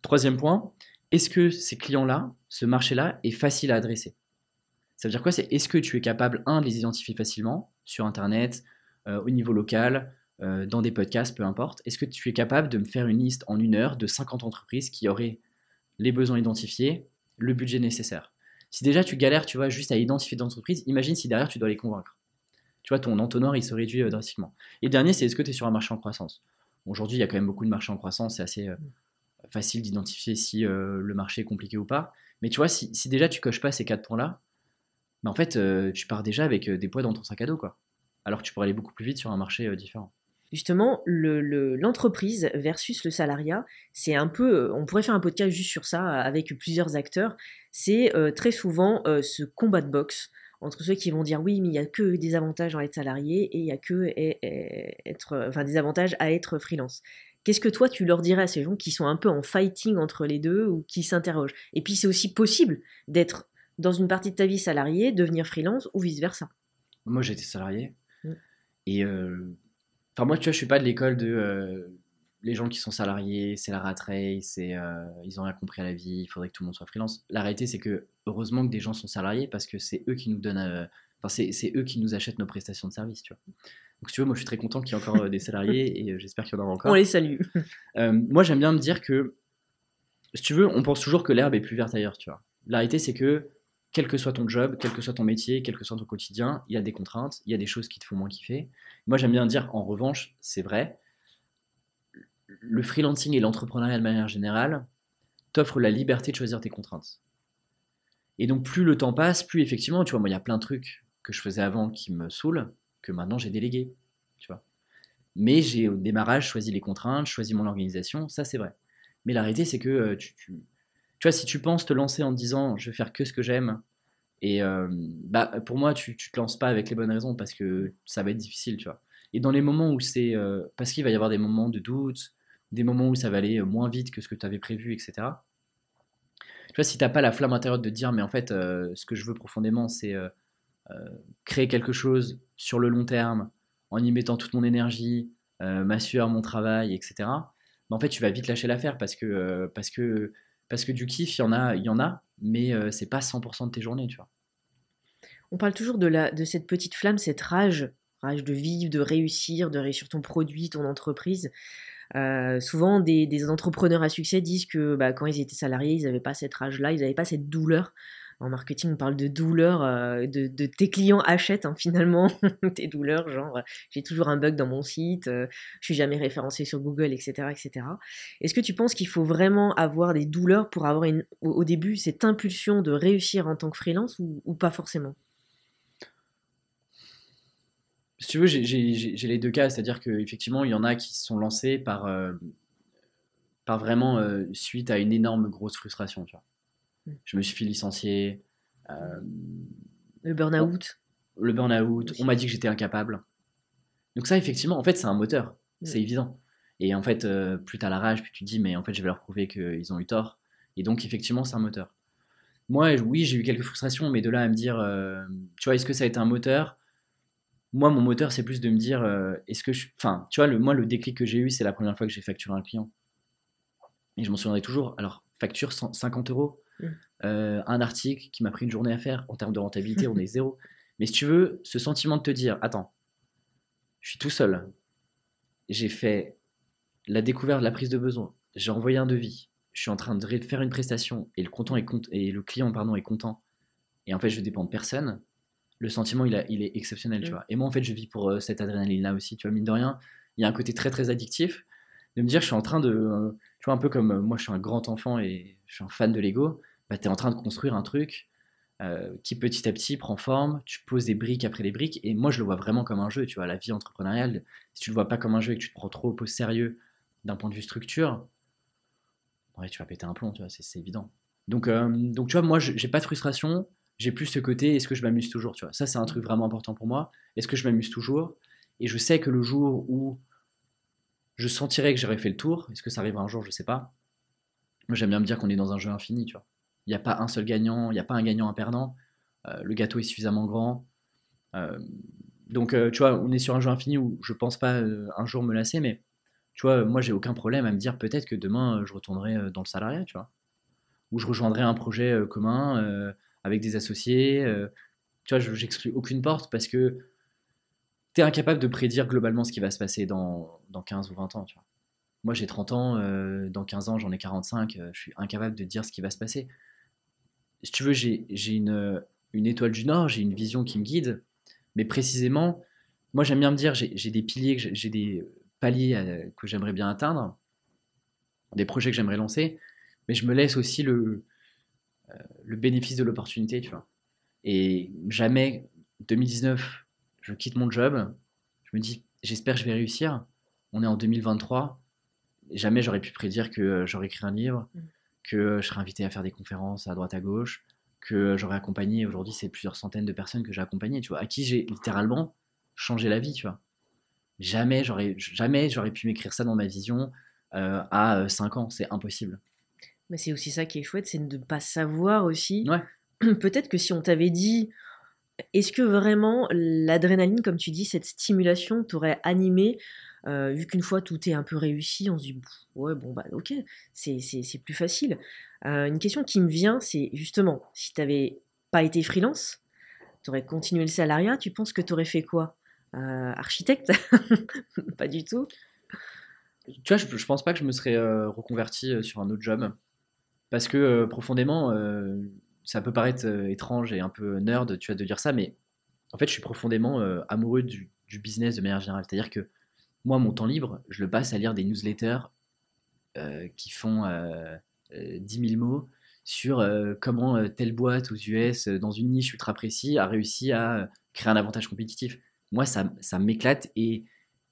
Troisième point, est-ce que ces clients-là, ce marché-là est facile à adresser? Ça veut dire quoi? C'est est-ce que tu es capable, de les identifier facilement sur internet, au niveau local, dans des podcasts, peu importe. Est-ce que tu es capable de me faire une liste en 1 heure de 50 entreprises qui auraient les besoins identifiés, le budget nécessaire? Si déjà tu galères, tu vois, juste à identifier d'entreprises, imagine si derrière tu dois les convaincre. Tu vois, ton entonnoir, il se réduit drastiquement. Et le dernier, c'est est-ce que tu es sur un marché en croissance? Aujourd'hui, il y a quand même beaucoup de marchés en croissance, c'est assez facile d'identifier si le marché est compliqué ou pas. Mais tu vois, si déjà tu coches pas ces 4 points-là, bah en fait, tu pars déjà avec des poids dans ton sac à dos, quoi. Alors que tu pourrais aller beaucoup plus vite sur un marché différent. Justement, l'entreprise versus le salariat, c'est un peu, on pourrait faire un podcast juste sur ça avec plusieurs acteurs, c'est très souvent ce combat de boxe entre ceux qui vont dire oui, mais il n'y a que des avantages à être salarié et il n'y a que des avantages à être freelance. Qu'est-ce que toi, tu leur dirais à ces gens qui sont un peu en fighting entre les deux ou qui s'interrogent? Et puis, c'est aussi possible d'être dans une partie de ta vie salarié, devenir freelance ou vice-versa. Moi, j'ai été salarié. Et enfin, moi, tu vois, je suis pas de l'école de les gens qui sont salariés, c'est la rat race, ils ont rien compris à la vie, il faudrait que tout le monde soit freelance. La réalité, c'est que heureusement que des gens sont salariés parce que c'est eux qui nous donnent, enfin, c'est eux qui nous achètent nos prestations de service, tu vois. Donc, si tu veux, moi, je suis très content qu'il y ait encore des salariés et j'espère qu'il y en aura encore. On les salue. Moi, j'aime bien me dire que, si tu veux, on pense toujours que l'herbe est plus verte ailleurs, tu vois. La réalité, c'est que quel que soit ton job, quel que soit ton métier, quel que soit ton quotidien, il y a des contraintes, il y a des choses qui te font moins kiffer. Moi, j'aime bien dire, en revanche, c'est vrai, le freelancing et l'entrepreneuriat de manière générale t'offrent la liberté de choisir tes contraintes. Et donc, plus le temps passe, plus effectivement, tu vois, moi, il y a plein de trucs que je faisais avant qui me saoulent, que maintenant j'ai délégué, tu vois. Mais j'ai au démarrage choisi les contraintes, choisi mon organisation, ça c'est vrai. Mais la réalité, c'est que tu vois, si tu penses te lancer en te disant je vais faire que ce que j'aime, et bah, pour moi, tu te lances pas avec les bonnes raisons parce que ça va être difficile, tu vois. Et dans les moments où c'est. Parce qu'il va y avoir des moments de doute, des moments où ça va aller moins vite que ce que tu avais prévu, etc. Tu vois, si t'as pas la flamme intérieure de te dire, mais en fait, ce que je veux profondément, c'est créer quelque chose sur le long terme, en y mettant toute mon énergie, ma sueur, mon travail, etc. Mais en fait, tu vas vite lâcher l'affaire parce que du kiff, il y en a, mais c'est pas 100% de tes journées, tu vois. On parle toujours de cette petite flamme, cette rage de vivre, de réussir ton produit, ton entreprise. Souvent, des entrepreneurs à succès disent que bah, quand ils étaient salariés, ils n'avaient pas cette rage-là, ils n'avaient pas cette douleur. En marketing, on parle de douleur, de tes clients achètent finalement tes douleurs, genre j'ai toujours un bug dans mon site, je suis jamais référencé sur Google, etc., etc. Est-ce que tu penses qu'il faut vraiment avoir des douleurs pour avoir au début cette impulsion de réussir en tant que freelance ou pas forcément? Si tu veux, j'ai les deux cas, c'est-à-dire qu'effectivement, il y en a qui se sont lancés par vraiment suite à une énorme grosse frustration, tu vois. Je me suis fait licencier. Le burn-out. Le burn-out, on m'a dit que j'étais incapable. Donc ça, effectivement, en fait, c'est un moteur, c'est évident. Et en fait, plus t'as la rage, plus tu te dis, mais en fait, je vais leur prouver qu'ils ont eu tort. Et donc, effectivement, c'est un moteur. Moi, oui, j'ai eu quelques frustrations, mais de là à me dire, tu vois, est-ce que ça a été un moteur? Moi, mon moteur, c'est plus de me dire, est-ce que je... Enfin, tu vois, moi, le déclic que j'ai eu, c'est la première fois que j'ai facturé un client. Et je m'en souviendrai toujours. Alors, facture 50 euros. Mm. Un article qui m'a pris une journée à faire. En termes de rentabilité, on est zéro. Mais si tu veux, ce sentiment de te dire, attends, je suis tout seul. J'ai fait la découverte, la prise de besoin. J'ai envoyé un devis. Je suis en train de faire une prestation et et le client pardon, est content. Et en fait, je dépends de personne. Le sentiment, il est exceptionnel, tu Mm. vois. Et moi, en fait, je vis pour cette adrénaline-là aussi, tu vois, mine de rien. Il y a un côté très, très addictif de me dire, je suis en train de, tu vois, un peu comme moi, je suis un grand enfant et je suis un fan de Lego, bah, tu es en train de construire un truc qui petit à petit prend forme, tu poses des briques après des briques, et moi, je le vois vraiment comme un jeu, tu vois, la vie entrepreneuriale, si tu le vois pas comme un jeu et que tu te prends trop au sérieux d'un point de vue structure, ouais, tu vas péter un plomb, tu vois, c'est évident. Donc, tu vois, moi, j'ai pas de frustration, j'ai plus ce côté, est-ce que je m'amuse toujours, tu vois. Ça, c'est un truc vraiment important pour moi. Est-ce que je m'amuse toujours? Et je sais que le jour où je sentirai que j'aurais fait le tour, est-ce que ça arrivera un jour, je sais pas. Moi, j'aime bien me dire qu'on est dans un jeu infini, tu vois. Il n'y a pas un seul gagnant, il n'y a pas un gagnant, un perdant. Le gâteau est suffisamment grand. Euh, donc, tu vois, on est sur un jeu infini où je pense pas un jour me lasser, mais tu vois, moi, j'ai aucun problème à me dire peut-être que demain, je retournerai dans le salariat, tu vois. Où je rejoindrai un projet commun avec des associés. Tu vois, j'exclus aucune porte parce que tu es incapable de prédire globalement ce qui va se passer dans 15 ou 20 ans. Tu vois. Moi, j'ai 30 ans, dans 15 ans, j'en ai 45, je suis incapable de dire ce qui va se passer. Si tu veux, j'ai une étoile du Nord, j'ai une vision qui me guide, mais précisément, moi, j'aime bien me dire, j'ai des piliers, j'ai des paliers que j'aimerais bien atteindre, des projets que j'aimerais lancer, mais je me laisse aussi le bénéfice de l'opportunité, tu vois. Et jamais, 2019, je quitte mon job. Je me dis, j'espère que je vais réussir. On est en 2023. Jamais j'aurais pu prédire que j'aurais écrit un livre, Mm. que je serais invité à faire des conférences à droite à gauche, que j'aurais accompagné. Aujourd'hui, c'est plusieurs centaines de personnes que j'ai accompagnées, tu vois, à qui j'ai littéralement changé la vie, tu vois. Jamais j'aurais pu m'écrire ça dans ma vision à 5 ans. C'est impossible. Mais c'est aussi ça qui est chouette, c'est de ne pas savoir aussi. Ouais, Peut-être que si on t'avait dit, est-ce que vraiment l'adrénaline, comme tu dis, cette stimulation t'aurait animé, vu qu'une fois tout est un peu réussi, on se dit, ouais, bon, bah ok, c'est plus facile. Une question qui me vient, c'est justement, si t'avais pas été freelance, t'aurais continué le salariat, tu penses que t'aurais fait quoi? Architecte? Pas du tout. tu vois, je pense pas que je me serais reconverti sur un autre job. Parce que profondément, ça peut paraître étrange et un peu nerd, tu vois, de dire ça, mais en fait, je suis profondément amoureux du business de manière générale. C'est-à-dire que moi, mon temps libre, je le passe à lire des newsletters qui font 10 000 mots sur comment telle boîte aux US, dans une niche ultra précise, a réussi à créer un avantage compétitif. Moi, ça m'éclate et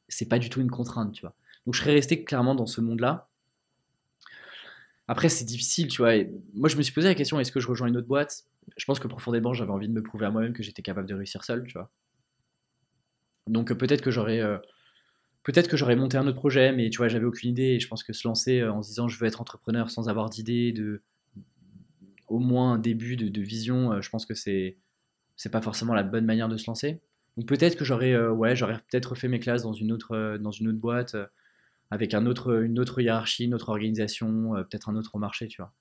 c'est pas du tout une contrainte, tu vois. Donc, je serais resté clairement dans ce monde-là. Après, c'est difficile, tu vois. Et moi, je me suis posé la question, est-ce que je rejoins une autre boîte? Je pense que profondément, j'avais envie de me prouver à moi-même que j'étais capable de réussir seul, tu vois. Donc peut-être que j'aurais monté un autre projet, mais tu vois, j'avais aucune idée. Et je pense que se lancer en se disant je veux être entrepreneur sans avoir d'idée, de au moins un début de vision, je pense que c'est pas forcément la bonne manière de se lancer. Donc peut-être que j'aurais peut-être fait mes classes dans une autre boîte avec une autre hiérarchie, une autre organisation, peut-être un autre marché, tu vois,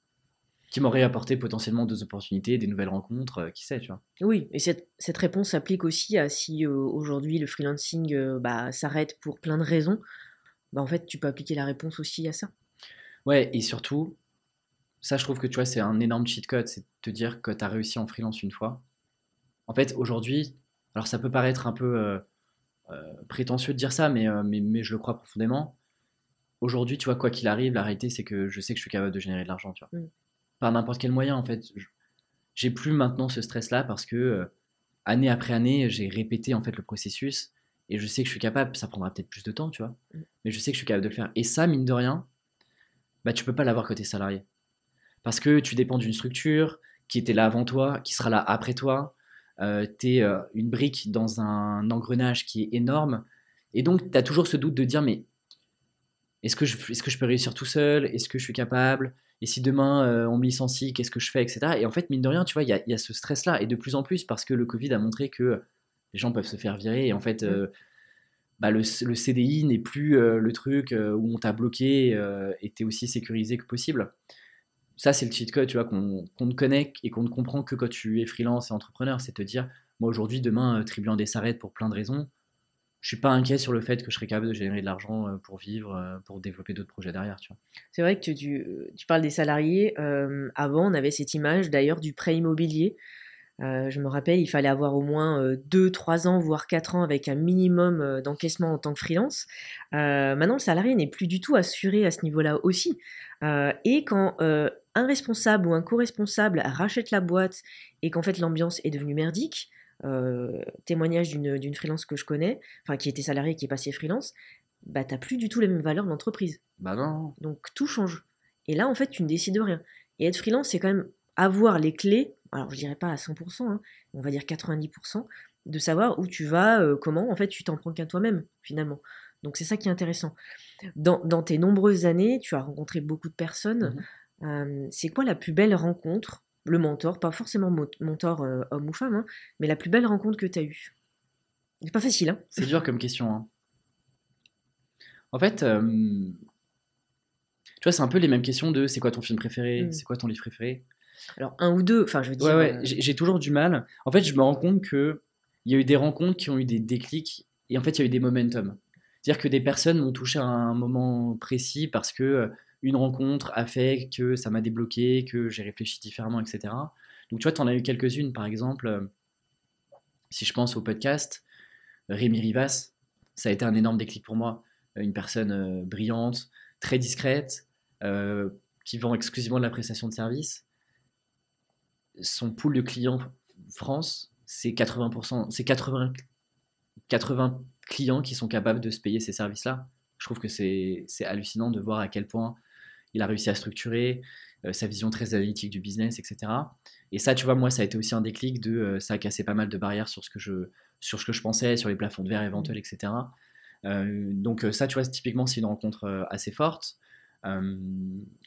qui m'aurait apporté potentiellement des opportunités, des nouvelles rencontres, qui sait, tu vois. Oui, et cette réponse s'applique aussi à si aujourd'hui le freelancing bah, s'arrête pour plein de raisons, bah, en fait tu peux appliquer la réponse aussi à ça. Ouais, et surtout, ça, je trouve que tu vois, c'est un énorme cheat code, c'est de te dire que tu as réussi en freelance une fois. En fait, aujourd'hui, alors ça peut paraître un peu prétentieux de dire ça, mais je le crois profondément. Aujourd'hui, tu vois, quoi qu'il arrive, la réalité, c'est que je sais que je suis capable de générer de l'argent, tu vois. Mm. Par n'importe quel moyen, en fait. J'ai plus maintenant ce stress-là parce que année après année, j'ai répété en fait le processus et je sais que je suis capable. Ça prendra peut-être plus de temps, tu vois, Mm. mais je sais que je suis capable de le faire. Et ça, mine de rien, bah tu peux pas l'avoir côté salarié parce que tu dépends d'une structure qui était là avant toi, qui sera là après toi. Tu es une brique dans un engrenage qui est énorme et donc tu as toujours ce doute de dire mais est-ce que je peux réussir tout seul? Est-ce que je suis capable? Et si demain on me licencie, qu'est-ce que je fais, etc. Et en fait, mine de rien, tu vois, il y a ce stress-là, et de plus en plus parce que le Covid a montré que Les gens peuvent se faire virer et en fait, Mm. bah, le CDI n'est plus le truc où on t'a bloqué et t'es aussi sécurisé que possible. Ça, c'est le cheat code, tu vois, qu'on ne connaît et qu'on ne comprend que quand tu es freelance et entrepreneur. C'est te dire, moi aujourd'hui, demain, Tribu Indé s'arrête pour plein de raisons. Je suis pas inquiet sur le fait que je serai capable de générer de l'argent pour vivre, pour développer d'autres projets derrière, tu vois. C'est vrai que tu parles des salariés. Avant, on avait cette image d'ailleurs du prêt immobilier. Je me rappelle, il fallait avoir au moins 2, 3 ans, voire 4 ans avec un minimum d'encaissement en tant que freelance. Maintenant, le salarié n'est plus du tout assuré à ce niveau-là aussi. Et quand un responsable ou un co-responsable rachète la boîte et qu'en fait l'ambiance est devenue merdique, témoignage d'une freelance que je connais, enfin qui était salariée, qui est passée freelance, bah t'as plus du tout les mêmes valeurs de l'entreprise. Bah non. Donc tout change. Et là, en fait, tu ne décides de rien. Et être freelance, c'est quand même avoir les clés, alors je dirais pas à 100%, hein, on va dire 90%, de savoir où tu vas, comment, en fait, tu t'en prends qu'à toi-même, finalement. Donc c'est ça qui est intéressant. Dans tes nombreuses années, tu as rencontré beaucoup de personnes. Mhm. C'est quoi la plus belle rencontre, le mentor, pas forcément mentor homme ou femme, hein, mais la plus belle rencontre que tu as eue? C'est pas facile, hein? C'est dur comme question, hein. En fait, tu vois, c'est un peu les mêmes questions de c'est quoi ton film préféré, Mm. c'est quoi ton livre préféré. Alors, un ou deux, enfin, je veux Ouais, dire, ouais, j'ai toujours du mal. En fait, je me rends compte que il y a eu des rencontres qui ont eu des déclics et en fait, il y a eu des momentum. C'est-à-dire que des personnes m'ont touché à un moment précis parce que une rencontre a fait que ça m'a débloqué, que j'ai réfléchi différemment, etc. Donc, tu vois, tu en as eu quelques-unes, par exemple, si je pense au podcast, Rémi Rivas, ça a été un énorme déclic pour moi. Une personne brillante, très discrète, euh, qui vend exclusivement de la prestation de service. Son pool de clients France, c'est 80%, c'est 80 clients qui sont capables de se payer ces services-là. Je trouve que c'est hallucinant de voir à quel point il a réussi à structurer sa vision très analytique du business, etc. Et ça, tu vois, moi, ça a été aussi un déclic ça a cassé pas mal de barrières sur ce que je pensais, sur les plafonds de verre éventuels, etc. Donc ça, tu vois, typiquement, c'est une rencontre assez forte. Euh,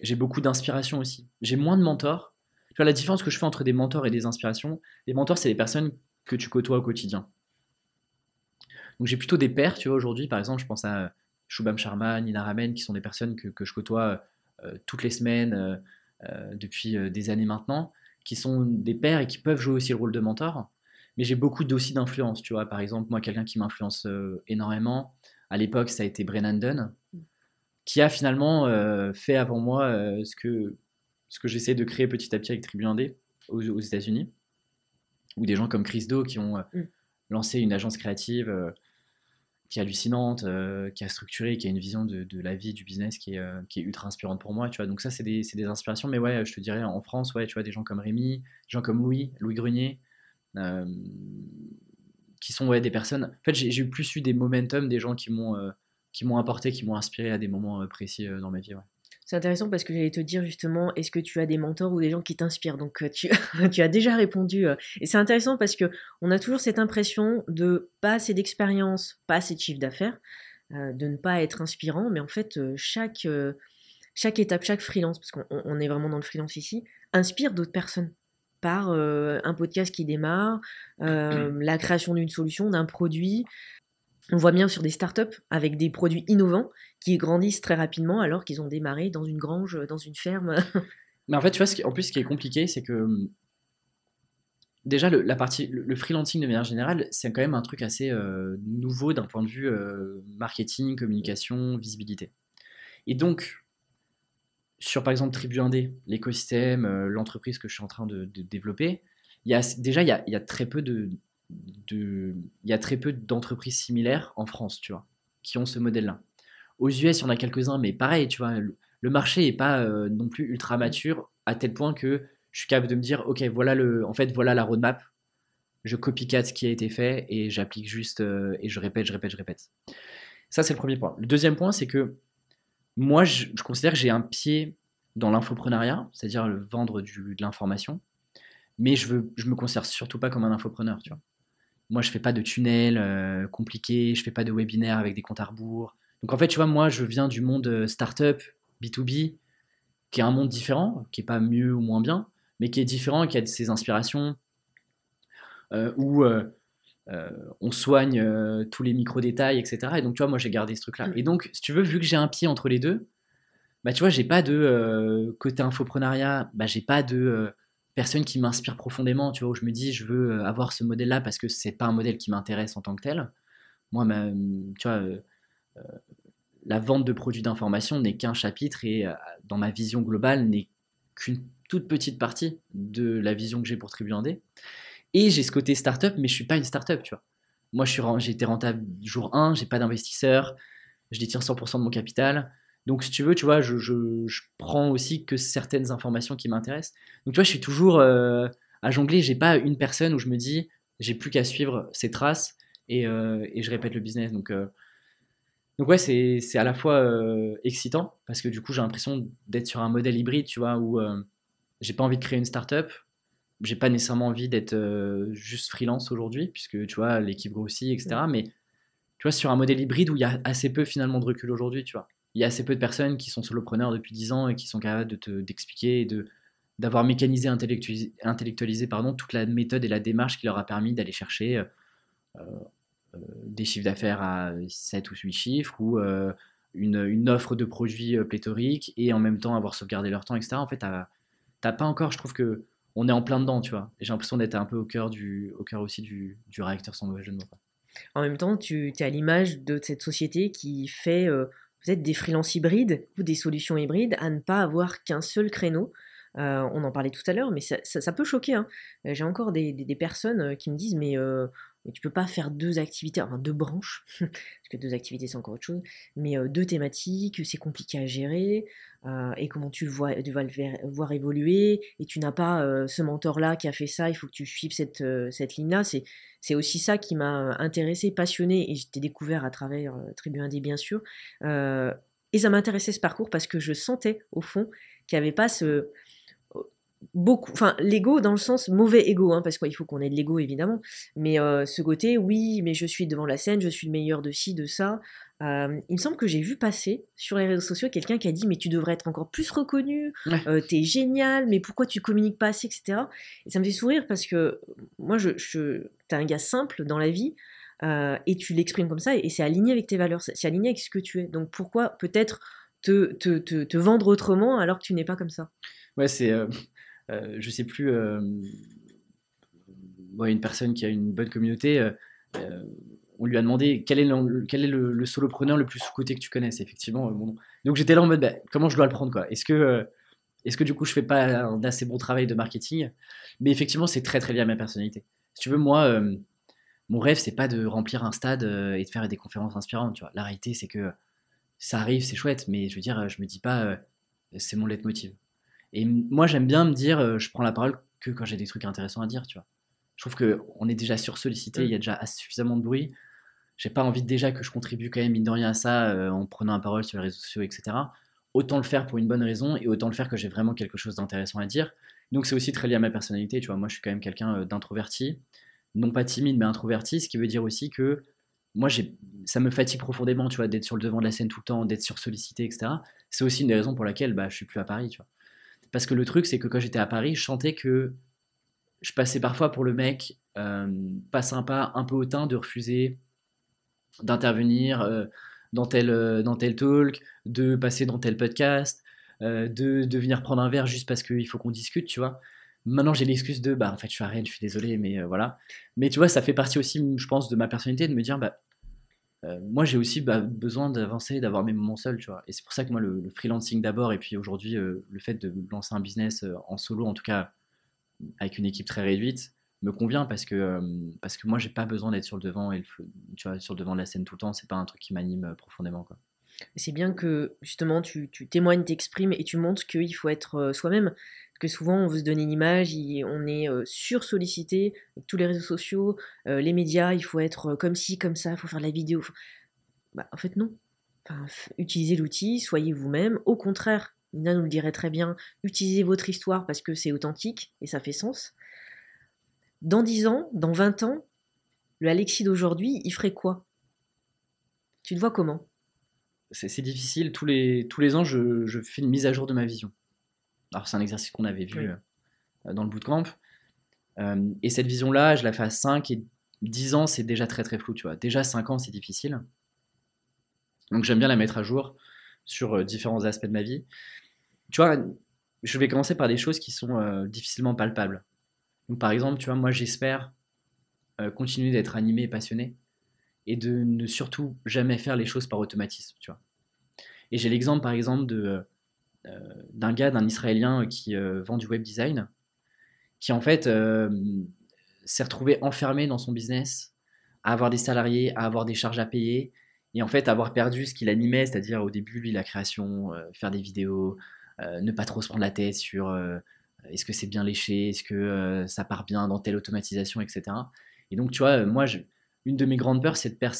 j'ai beaucoup d'inspiration aussi. J'ai moins de mentors. Tu vois, la différence que je fais entre des mentors et des inspirations, les mentors, c'est les personnes que tu côtoies au quotidien. Donc j'ai plutôt des pairs, tu vois, aujourd'hui, par exemple, je pense à Shubham Sharma, Nina Ramen, qui sont des personnes que je côtoie toutes les semaines depuis des années maintenant, qui sont des pairs et qui peuvent jouer aussi le rôle de mentor. Mais j'ai beaucoup aussi d'influence, tu vois. Par exemple, moi, quelqu'un qui m'influence énormément, à l'époque, ça a été Brennan Dunn, qui a finalement fait avant moi ce que j'essaie de créer petit à petit avec Tribu Indé aux États-Unis, ou des gens comme Chris Do qui ont Mm. lancé une agence créative qui est hallucinante, qui a structuré, qui a une vision de la vie, du business qui est ultra inspirante pour moi, tu vois. Donc ça, c'est des inspirations. Mais ouais, je te dirais, en France, ouais, tu vois, des gens comme Rémi, des gens comme Louis Grenier, euh, qui sont ouais, des personnes. En fait, j'ai plus eu des momentum, des gens qui m'ont apporté, qui m'ont inspiré à des moments précis dans ma vie, ouais. C'est intéressant parce que j'allais te dire justement, est-ce que tu as des mentors ou des gens qui t'inspirent? Donc tu as déjà répondu. Et c'est intéressant parce que on a toujours cette impression de pas assez d'expérience, pas assez de chiffre d'affaires, de ne pas être inspirant. Mais en fait, chaque étape, chaque freelance, parce qu'on est vraiment dans le freelance ici, inspire d'autres personnes par un podcast qui démarre, la création d'une solution, d'un produit. On voit bien sur des startups avec des produits innovants qui grandissent très rapidement alors qu'ils ont démarré dans une grange, dans une ferme. Mais en fait, tu vois, en plus, ce qui est compliqué, c'est que déjà, la partie, le freelancing de manière générale, c'est quand même un truc assez nouveau d'un point de vue marketing, communication, visibilité. Et donc, sur par exemple Tribu Indé, l'écosystème, l'entreprise que je suis en train de développer, déjà il y a très peu il y a très peu d'entreprises similaires en France, tu vois, qui ont ce modèle-là. Aux US, il y en a quelques-uns, mais pareil, tu vois, le marché n'est pas non plus ultra mature à tel point que je suis capable de me dire, ok, en fait, voilà la roadmap, je copycat ce qui a été fait et j'applique juste et je répète, je répète, je répète. Ça, c'est le premier point. Le deuxième point, c'est que moi, je considère que j'ai un pied dans l'infoprenariat, c'est-à-dire le vendre de l'information, mais je me considère surtout pas comme un infopreneur, tu vois. Moi, je fais pas de tunnels compliqués, je fais pas de webinaires avec des comptes à rebours. Donc en fait, tu vois, moi, je viens du monde startup, B2B, qui est un monde différent, qui est pas mieux ou moins bien, mais qui est différent et qui a de ses inspirations, où euh, on soigne tous les micro-détails, etc. Et donc, tu vois, moi, j'ai gardé ce truc-là. Et donc, si tu veux, vu que j'ai un pied entre les deux, bah, tu vois, j'ai pas de côté infoprenariat, bah, j'ai pas de personne qui m'inspire profondément, tu vois, où je me dis, je veux avoir ce modèle-là parce que c'est pas un modèle qui m'intéresse en tant que tel. Moi, tu vois, la vente de produits d'information n'est qu'un chapitre et dans ma vision globale n'est qu'une toute petite partie de la vision que j'ai pour Tribu Indé. Et j'ai ce côté startup, mais je suis pas une startup, tu vois. Moi, j'ai été rentable jour 1, j'ai pas d'investisseur, je détire 100% de mon capital. Donc, si tu veux, tu vois, je prends aussi que certaines informations qui m'intéressent. Donc, tu vois, je suis toujours à jongler. J'ai pas une personne où je me dis, j'ai plus qu'à suivre ses traces et je répète le business. Donc ouais, c'est à la fois excitant parce que du coup, j'ai l'impression d'être sur un modèle hybride, tu vois, où j'ai pas envie de créer une startup, j'ai pas nécessairement envie d'être juste freelance aujourd'hui, puisque tu vois, l'équipe grossit, etc. Mais tu vois, sur un modèle hybride où il y a assez peu finalement de recul aujourd'hui, tu vois. Il y a assez peu de personnes qui sont solopreneurs depuis 10 ans et qui sont capables d'expliquer et d'avoir mécanisé, intellectualisé pardon, toute la méthode et la démarche qui leur a permis d'aller chercher des chiffres d'affaires à 7 ou 8 chiffres ou une offre de produits pléthorique et en même temps avoir sauvegardé leur temps, etc. En fait, t'as pas encore, je trouve que on est en plein dedans, tu vois. Et j'ai l'impression d'être un peu au cœur aussi du réacteur sans mauvais jeu de mots, quoi. En même temps, tu es à l'image de cette société qui fait peut-être des freelances hybrides ou des solutions hybrides à ne pas avoir qu'un seul créneau. On en parlait tout à l'heure, mais ça peut choquer, hein. J'ai encore des personnes qui me disent, mais tu peux pas faire deux activités, enfin deux branches, parce que deux activités c'est encore autre chose, mais deux thématiques, c'est compliqué à gérer, et comment tu vas voir évoluer, et tu n'as pas ce mentor-là qui a fait ça, il faut que tu suives cette ligne-là. C'est aussi ça qui m'a intéressée, passionnée, et j'ai découvert à travers Tribu Indé, bien sûr. Euh, et ça m'intéressait ce parcours parce que je sentais, au fond, qu'il n'y avait pas ce, beaucoup, enfin l'ego dans le sens mauvais ego, hein, parce qu'il faut qu'on ait de l'ego évidemment, mais ce côté oui, mais je suis devant la scène, je suis le meilleur de ci, de ça. Il me semble que j'ai vu passer sur les réseaux sociaux quelqu'un qui a dit mais tu devrais être encore plus reconnu, Ouais, t'es génial, mais pourquoi tu communiques pas assez, etc. Et ça me fait sourire parce que moi t'es un gars simple dans la vie. Et tu l'exprimes comme ça et c'est aligné avec tes valeurs, c'est aligné avec ce que tu es. Donc pourquoi peut-être te vendre autrement alors que tu n'es pas comme ça? ouais, je sais plus, ouais, une personne qui a une bonne communauté, euh, on lui a demandé quel est le solopreneur le plus sous-coté que tu connaisses, effectivement, mon nom. Donc j'étais là en mode, bah, comment je dois le prendre, quoi. Est-ce que du coup je fais pas un assez bon travail de marketing? Mais effectivement, c'est très très lié à ma personnalité. Si tu veux, moi, mon rêve, c'est pas de remplir un stade et de faire des conférences inspirantes, tu vois. La réalité, c'est que ça arrive, c'est chouette, mais je veux dire, je me dis pas, c'est mon leitmotiv. Et moi, j'aime bien me dire, je prends la parole que quand j'ai des trucs intéressants à dire, tu vois. Je trouve qu'on est déjà sursollicité, il y a déjà suffisamment de bruit. J'ai pas envie déjà que je contribue quand même, mine de rien, à ça en prenant la parole sur les réseaux sociaux, etc. Autant le faire pour une bonne raison et autant le faire que j'ai vraiment quelque chose d'intéressant à dire. Donc c'est aussi très lié à ma personnalité, tu vois. Moi, je suis quand même quelqu'un d'introverti, non pas timide, mais introverti, ce qui veut dire aussi que moi, ça me fatigue profondément, tu vois, d'être sur le devant de la scène tout le temps, d'être sursollicité, etc. C'est aussi une des raisons pour laquelle bah, je suis plus à Paris, tu vois. Parce que le truc, c'est que quand j'étais à Paris, je sentais que je passais parfois pour le mec pas sympa, un peu hautain, de refuser d'intervenir dans tel talk, de passer dans tel podcast, de venir prendre un verre juste parce qu'il faut qu'on discute, tu vois. Maintenant, j'ai l'excuse de, bah, en fait, je suis à Rennes, je suis désolé, mais voilà. Mais tu vois, ça fait partie aussi, je pense, de ma personnalité, de me dire, bah, moi, j'ai aussi bah, besoin d'avancer, d'avoir mes moments seuls, tu vois. Et c'est pour ça que moi, le freelancing d'abord, et puis aujourd'hui, le fait de lancer un business en solo, en tout cas avec une équipe très réduite, me convient parce que moi, j'ai pas besoin d'être sur le devant tu vois, sur le devant de la scène tout le temps. C'est pas un truc qui m'anime profondément, quoi. C'est bien que justement tu témoignes, t'exprimes et tu montres qu'il faut être soi-même. Parce que souvent on veut se donner une image, on est sursollicité avec tous les réseaux sociaux, les médias, il faut être comme ci, comme ça, il faut faire de la vidéo. Bah, en fait non. Enfin, utilisez l'outil, soyez vous-même. Au contraire, Nina nous le dirait très bien, utilisez votre histoire parce que c'est authentique et ça fait sens. Dans 10 ans, dans 20 ans, le Alexis d'aujourd'hui, il ferait quoi? Tu te vois comment? C'est difficile. Tous les ans, je fais une mise à jour de ma vision. Alors, c'est un exercice qu'on avait vu Oui. dans le bootcamp. Et cette vision-là, je la fais à 5 et 10 ans, c'est déjà très très flou, tu vois. Déjà 5 ans, c'est difficile. Donc j'aime bien la mettre à jour sur différents aspects de ma vie. Tu vois, je vais commencer par des choses qui sont difficilement palpables. Donc par exemple, tu vois, moi j'espère continuer d'être animé et passionné et de ne surtout jamais faire les choses par automatisme, tu vois. Et j'ai l'exemple par exemple d'un gars, d'un Israélien qui vend du web design, qui en fait s'est retrouvé enfermé dans son business, à avoir des salariés, à avoir des charges à payer, et en fait avoir perdu ce qu'il animait, c'est-à-dire au début, lui, la création, faire des vidéos, ne pas trop se prendre la tête sur est-ce que c'est bien léché, est-ce que ça part bien dans telle automatisation, etc. Et donc, tu vois, une de mes grandes peurs, c'est de perdre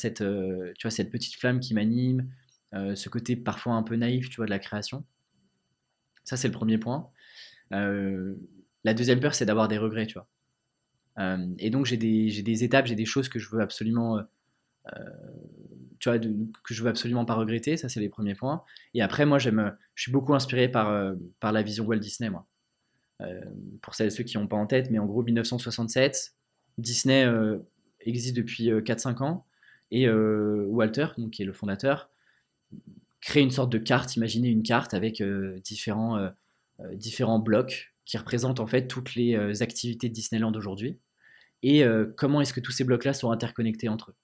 tu vois, cette petite flamme qui m'anime, ce côté parfois un peu naïf, tu vois, de la création. Ça, c'est le premier point. Euh, la deuxième peur, c'est d'avoir des regrets, tu vois. Et donc j'ai des étapes, j'ai des choses que je veux absolument, tu vois, que je veux absolument pas regretter. Ça c'est les premiers points. Et après moi je suis beaucoup inspiré par la vision Walt Disney moi. Euh, pour celles et ceux qui n'ont pas en tête, mais en gros 1967, Disney existe depuis 4-5 ans et Walter, donc qui est le fondateur, crée une sorte de carte. Imaginez une carte avec différents blocs qui représentent en fait toutes les activités de Disneyland aujourd'hui et comment est-ce que tous ces blocs-là sont interconnectés entre eux.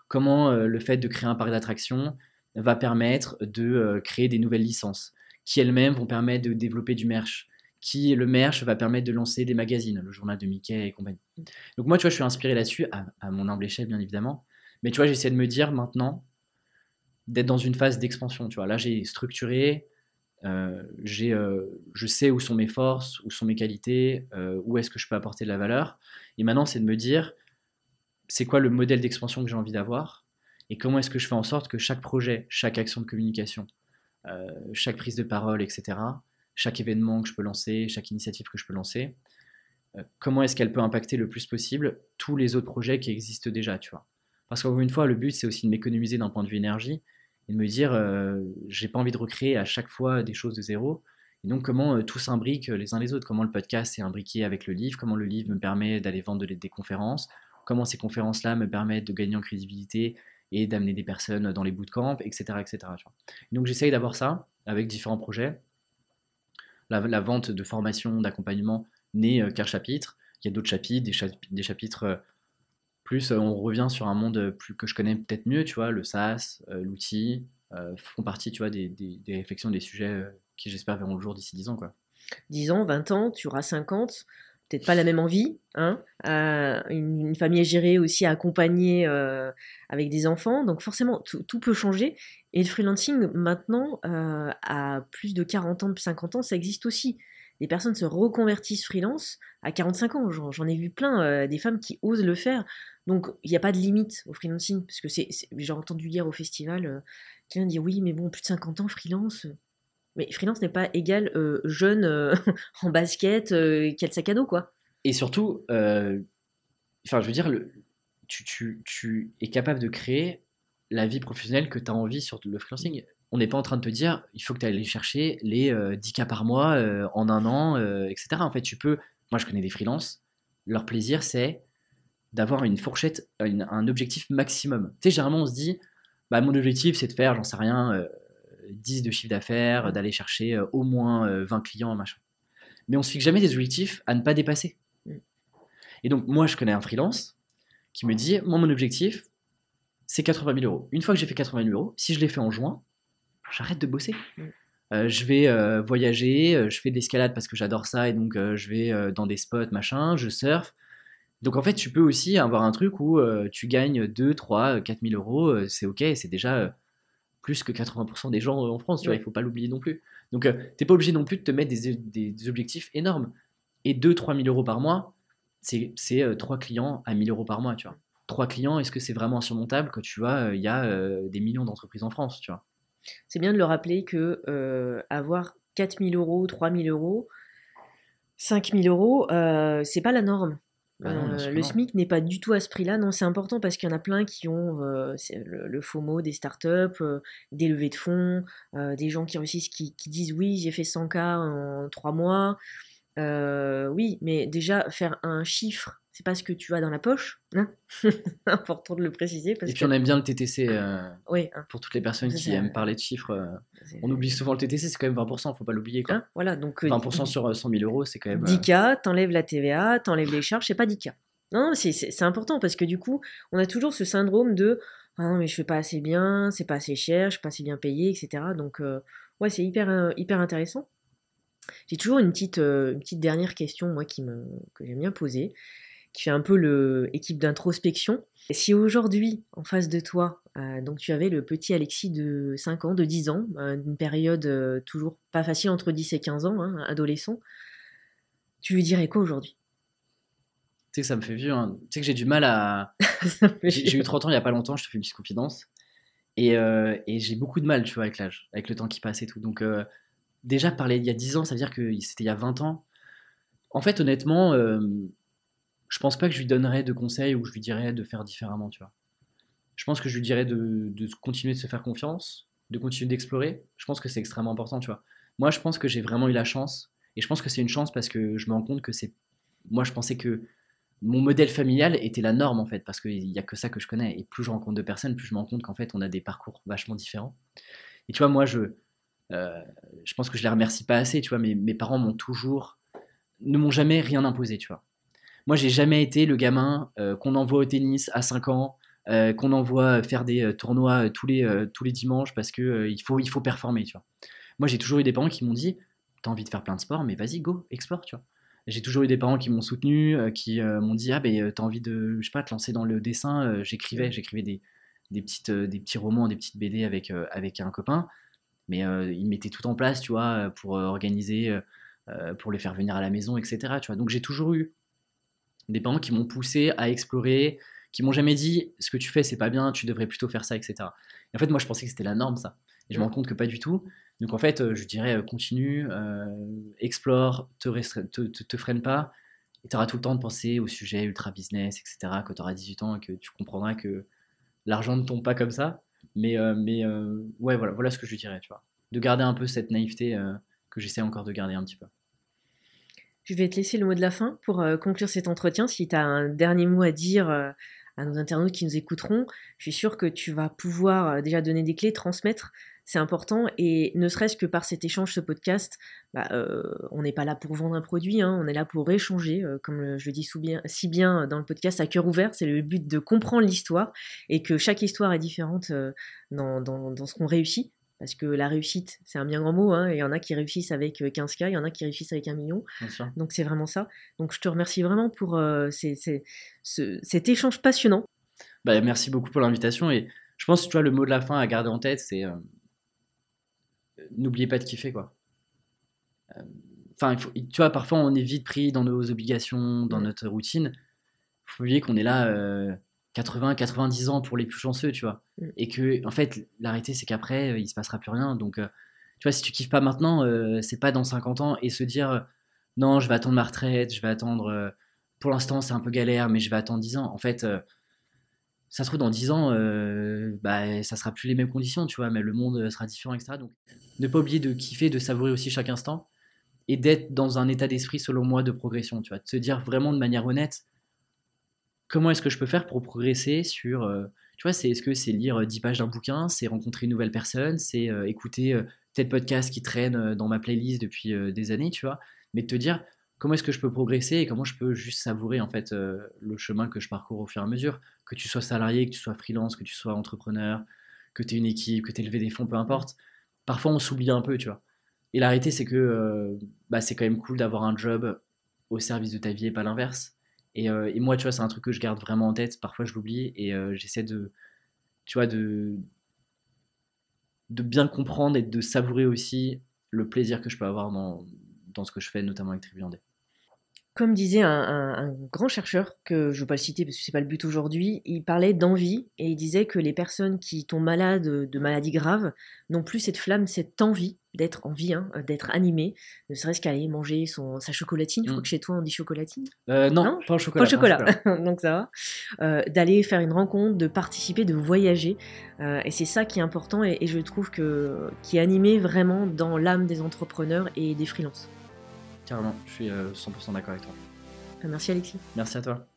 Comment le fait de créer un parc d'attractions va permettre de créer des nouvelles licences, qui elles-mêmes vont permettre de développer du merch, qui le merch va permettre de lancer des magazines, le journal de Mickey et compagnie. Donc moi, tu vois, je suis inspiré là-dessus, à mon humble échelle, bien évidemment. Mais tu vois, j'essaie de me dire maintenant d'être dans une phase d'expansion. Tu vois, là, j'ai structuré, je sais où sont mes forces, où sont mes qualités, où est-ce que je peux apporter de la valeur. Et maintenant, c'est de me dire, c'est quoi le modèle d'expansion que j'ai envie d'avoir et comment est-ce que je fais en sorte que chaque projet, chaque action de communication, chaque prise de parole, etc., chaque événement que je peux lancer, chaque initiative que je peux lancer, comment est-ce qu'elle peut impacter le plus possible tous les autres projets qui existent déjà, tu vois. Parce qu'encore une fois, le but, c'est aussi de m'économiser d'un point de vue énergie et de me dire, j'ai pas envie de recréer à chaque fois des choses de zéro. Et donc, comment tout s'imbrique les uns les autres, comment le podcast est imbriqué avec le livre, comment le livre me permet d'aller vendre des conférences, comment ces conférences-là me permettent de gagner en crédibilité et d'amener des personnes dans les bootcamps, etc. etc. Tu vois. Donc, j'essaye d'avoir ça avec différents projets. La vente de formation, d'accompagnement n'est qu'un chapitre. Il y a d'autres chapitres, des chapitres plus, on revient sur un monde plus, que je connais peut-être mieux, tu vois, le SaaS, l'outil, font partie, tu vois, des réflexions, des sujets qui j'espère verront le jour d'ici 10 ans, quoi. 10 ans, 20 ans, tu auras 50, peut-être pas la même envie, hein. Une famille à gérer aussi, à accompagner avec des enfants, donc forcément tout peut changer. Et le freelancing maintenant, à plus de 40 ans, 50 ans, ça existe aussi. Des personnes se reconvertissent freelance à 45 ans. J'en ai vu plein, des femmes qui osent le faire. Donc il n'y a pas de limite au freelancing, parce que j'ai entendu hier au festival quelqu'un dire oui, mais bon, plus de 50 ans freelance. Mais freelance n'est pas égal jeune en basket qui a le sac à dos, quoi. Et surtout, enfin, je veux dire, tu es capable de créer la vie professionnelle que tu as envie sur le freelancing. On n'est pas en train de te dire, il faut que tu ailles chercher les 10 cas par mois en un an, etc. En fait, tu peux. Moi, je connais des freelances. Leur plaisir, c'est d'avoir une fourchette, un objectif maximum. Tu sais, généralement, on se dit, bah, mon objectif, c'est de faire, j'en sais rien, 10 de chiffre d'affaires, d'aller chercher au moins 20 clients, machin. Mais on se fixe jamais des objectifs à ne pas dépasser. Mm. Et donc, moi, je connais un freelance qui me dit, moi, mon objectif, c'est 80 000 euros. Une fois que j'ai fait 80 000 euros, si je l'ai fait en juin, j'arrête de bosser. Mm. Je vais voyager, je fais de l'escalade parce que j'adore ça et donc je vais dans des spots, machin, je surfe. Donc en fait, tu peux aussi avoir un truc où tu gagnes 2, 3, 4 000 euros, c'est ok, c'est déjà plus que 80% des gens en France, tu vois, il Ouais. faut pas l'oublier non plus. Donc t'es pas obligé non plus de te mettre des objectifs énormes. Et 2, 3 000 euros par mois, c'est 3 clients à 1 000 euros par mois, tu vois. 3 clients, est-ce que c'est vraiment insurmontable quand tu vois, il y a des millions d'entreprises en France, tu vois. C'est bien de le rappeler que avoir 4 000 euros, 3 000 euros, 5 000 euros, c'est pas la norme. Bah non, bien sûr que Le non. SMIC n'est pas du tout à ce prix-là. Non, c'est important parce qu'il y en a plein qui ont c'est le FOMO des startups, des levées de fonds, des gens qui réussissent, qui disent oui, j'ai fait 100K en 3 mois. Oui, mais déjà faire un chiffre, c'est pas ce que tu as dans la poche, hein. Important de le préciser. Parce Et puis on aime bien le TTC, oui, hein. pour toutes les personnes qui aiment parler de chiffres. C'est- On oublie souvent le TTC, c'est quand même 20%, faut pas l'oublier, quoi. Hein, voilà, donc 20% sur 100 000 euros, c'est quand même... 10K, t'enlèves la TVA, t'enlèves les charges, c'est pas 10K. Non, c'est important parce que du coup, on a toujours ce syndrome de ah non, mais je fais pas assez bien, c'est pas assez cher, je suis pas assez bien payé, etc. Donc, ouais, c'est hyper intéressant. J'ai toujours une petite dernière question, moi, que j'aime bien poser, qui fait un peu équipe d'introspection. Si aujourd'hui, en face de toi, donc tu avais le petit Alexis de 5 ans, de 10 ans, une période toujours pas facile entre 10 et 15 ans, hein, adolescent, tu lui dirais quoi aujourd'hui? Tu sais que ça me fait vieux, hein. Tu sais que j'ai du mal à... Ça me fait J'ai eu rire. 30 ans il y a pas longtemps, je te fais une petite confidence. Et j'ai beaucoup de mal, tu vois, avec l'âge, avec le temps qui passe et tout. Donc, déjà, parler il y a 10 ans, ça veut dire que c'était il y a 20 ans. En fait, honnêtement, je pense pas que je lui donnerais de conseils ou que je lui dirais de faire différemment, tu vois. Je pense que je lui dirais de continuer de se faire confiance, de continuer d'explorer. Je pense que c'est extrêmement important, tu vois. Moi, je pense que j'ai vraiment eu la chance. Et je pense que c'est une chance parce que je me rends compte que c'est... Moi, je pensais que mon modèle familial était la norme, en fait, parce qu'il n'y a que ça que je connais. Et plus je rencontre de personnes, plus je me rends compte qu'en fait, on a des parcours vachement différents. Et tu vois, moi, euh, je pense que je les remercie pas assez, tu vois. Mes parents ne m'ont jamais rien imposé, tu vois. Moi, j'ai jamais été le gamin qu'on envoie au tennis à 5 ans, qu'on envoie faire des tournois tous les dimanches parce que il faut performer, tu vois. Moi, j'ai toujours eu des parents qui m'ont dit, t'as envie de faire plein de sports, mais vas-y, go, explore, tu vois. J'ai toujours eu des parents qui m'ont soutenu, qui m'ont dit, ah ben, t'as envie de, je sais pas, te lancer dans le dessin. J'écrivais des petits romans, des petites BD avec un copain, mais ils mettaient tout en place, tu vois, pour organiser, pour les faire venir à la maison, etc. Tu vois. Donc j'ai toujours eu des parents qui m'ont poussé à explorer, qui m'ont jamais dit ce que tu fais c'est pas bien, tu devrais plutôt faire ça, etc. Et en fait, moi je pensais que c'était la norme ça. Et je me rends compte que pas du tout. Donc en fait, je dirais continue, explore, te freine pas. Et tu auras tout le temps de penser au sujet ultra business, etc. Quand tu auras 18 ans et que tu comprendras que l'argent ne tombe pas comme ça. Ouais, voilà ce que je dirais, tu vois. De garder un peu cette naïveté que j'essaie encore de garder un petit peu. Je vais te laisser le mot de la fin pour conclure cet entretien. Si tu as un dernier mot à dire à nos internautes qui nous écouteront, je suis sûre que tu vas pouvoir déjà donner des clés, transmettre. C'est important et ne serait-ce que par cet échange, ce podcast, on n'est pas là pour vendre un produit, hein, on est là pour échanger, comme je le dis si bien dans le podcast, à cœur ouvert. C'est le but de comprendre l'histoire et que chaque histoire est différente dans ce qu'on réussit. Parce que la réussite, c'est un bien grand mot, hein. Il y en a qui réussissent avec 15K, il y en a qui réussissent avec 1 million. Bien sûr. Donc c'est vraiment ça. Donc je te remercie vraiment pour cet échange passionnant. Bah, merci beaucoup pour l'invitation. Et je pense, tu vois, le mot de la fin à garder en tête, c'est n'oubliez pas de kiffer, quoi. Enfin, tu vois, parfois on est vite pris dans nos obligations, dans notre routine. Il faut oublier qu'on est là 80-90 ans pour les plus chanceux, tu vois. Et que, en fait, la réalité, c'est qu'après, il se passera plus rien. Donc, tu vois, si tu kiffes pas maintenant, c'est pas dans 50 ans et se dire non, je vais attendre ma retraite, je vais attendre. Pour l'instant, c'est un peu galère, mais je vais attendre 10 ans. En fait, ça se trouve, dans 10 ans, bah, ça sera plus les mêmes conditions, tu vois, mais le monde sera différent, etc. Donc, ne pas oublier de kiffer, de savourer aussi chaque instant et d'être dans un état d'esprit, selon moi, de progression, tu vois. De se dire vraiment de manière honnête, comment est-ce que je peux faire pour progresser sur. Tu vois, est-ce que c'est lire 10 pages d'un bouquin, c'est rencontrer une nouvelle personne, c'est écouter tel podcast qui traîne dans ma playlist depuis des années, tu vois, mais de te dire comment est-ce que je peux progresser et comment je peux juste savourer en fait le chemin que je parcours au fur et à mesure, que tu sois salarié, que tu sois freelance, que tu sois entrepreneur, que tu aies une équipe, que tu aies levé des fonds, peu importe. Parfois on s'oublie un peu, tu vois. Et la réalité c'est que bah, c'est quand même cool d'avoir un job au service de ta vie et pas l'inverse. Et moi, tu vois, c'est un truc que je garde vraiment en tête. Parfois, je l'oublie et j'essaie tu vois, de bien comprendre et de savourer aussi le plaisir que je peux avoir dans ce que je fais, notamment avec Tribu Indé. Comme disait un grand chercheur, que je ne veux pas le citer parce que ce n'est pas le but aujourd'hui, il parlait d'envie et il disait que les personnes qui tombent malades de maladies graves n'ont plus cette flamme, cette envie d'être en vie, hein, d'être animé, ne serait-ce qu'aller manger sa chocolatine. Je crois que chez toi on dit chocolatine. Non, Non, pas au chocolat. Pas au chocolat, donc ça va. D'aller faire une rencontre, de participer, de voyager. Et c'est ça qui est important et je trouve qui est animé vraiment dans l'âme des entrepreneurs et des freelances. Carrément, je suis 100% d'accord avec toi. Merci Alexis. Merci à toi.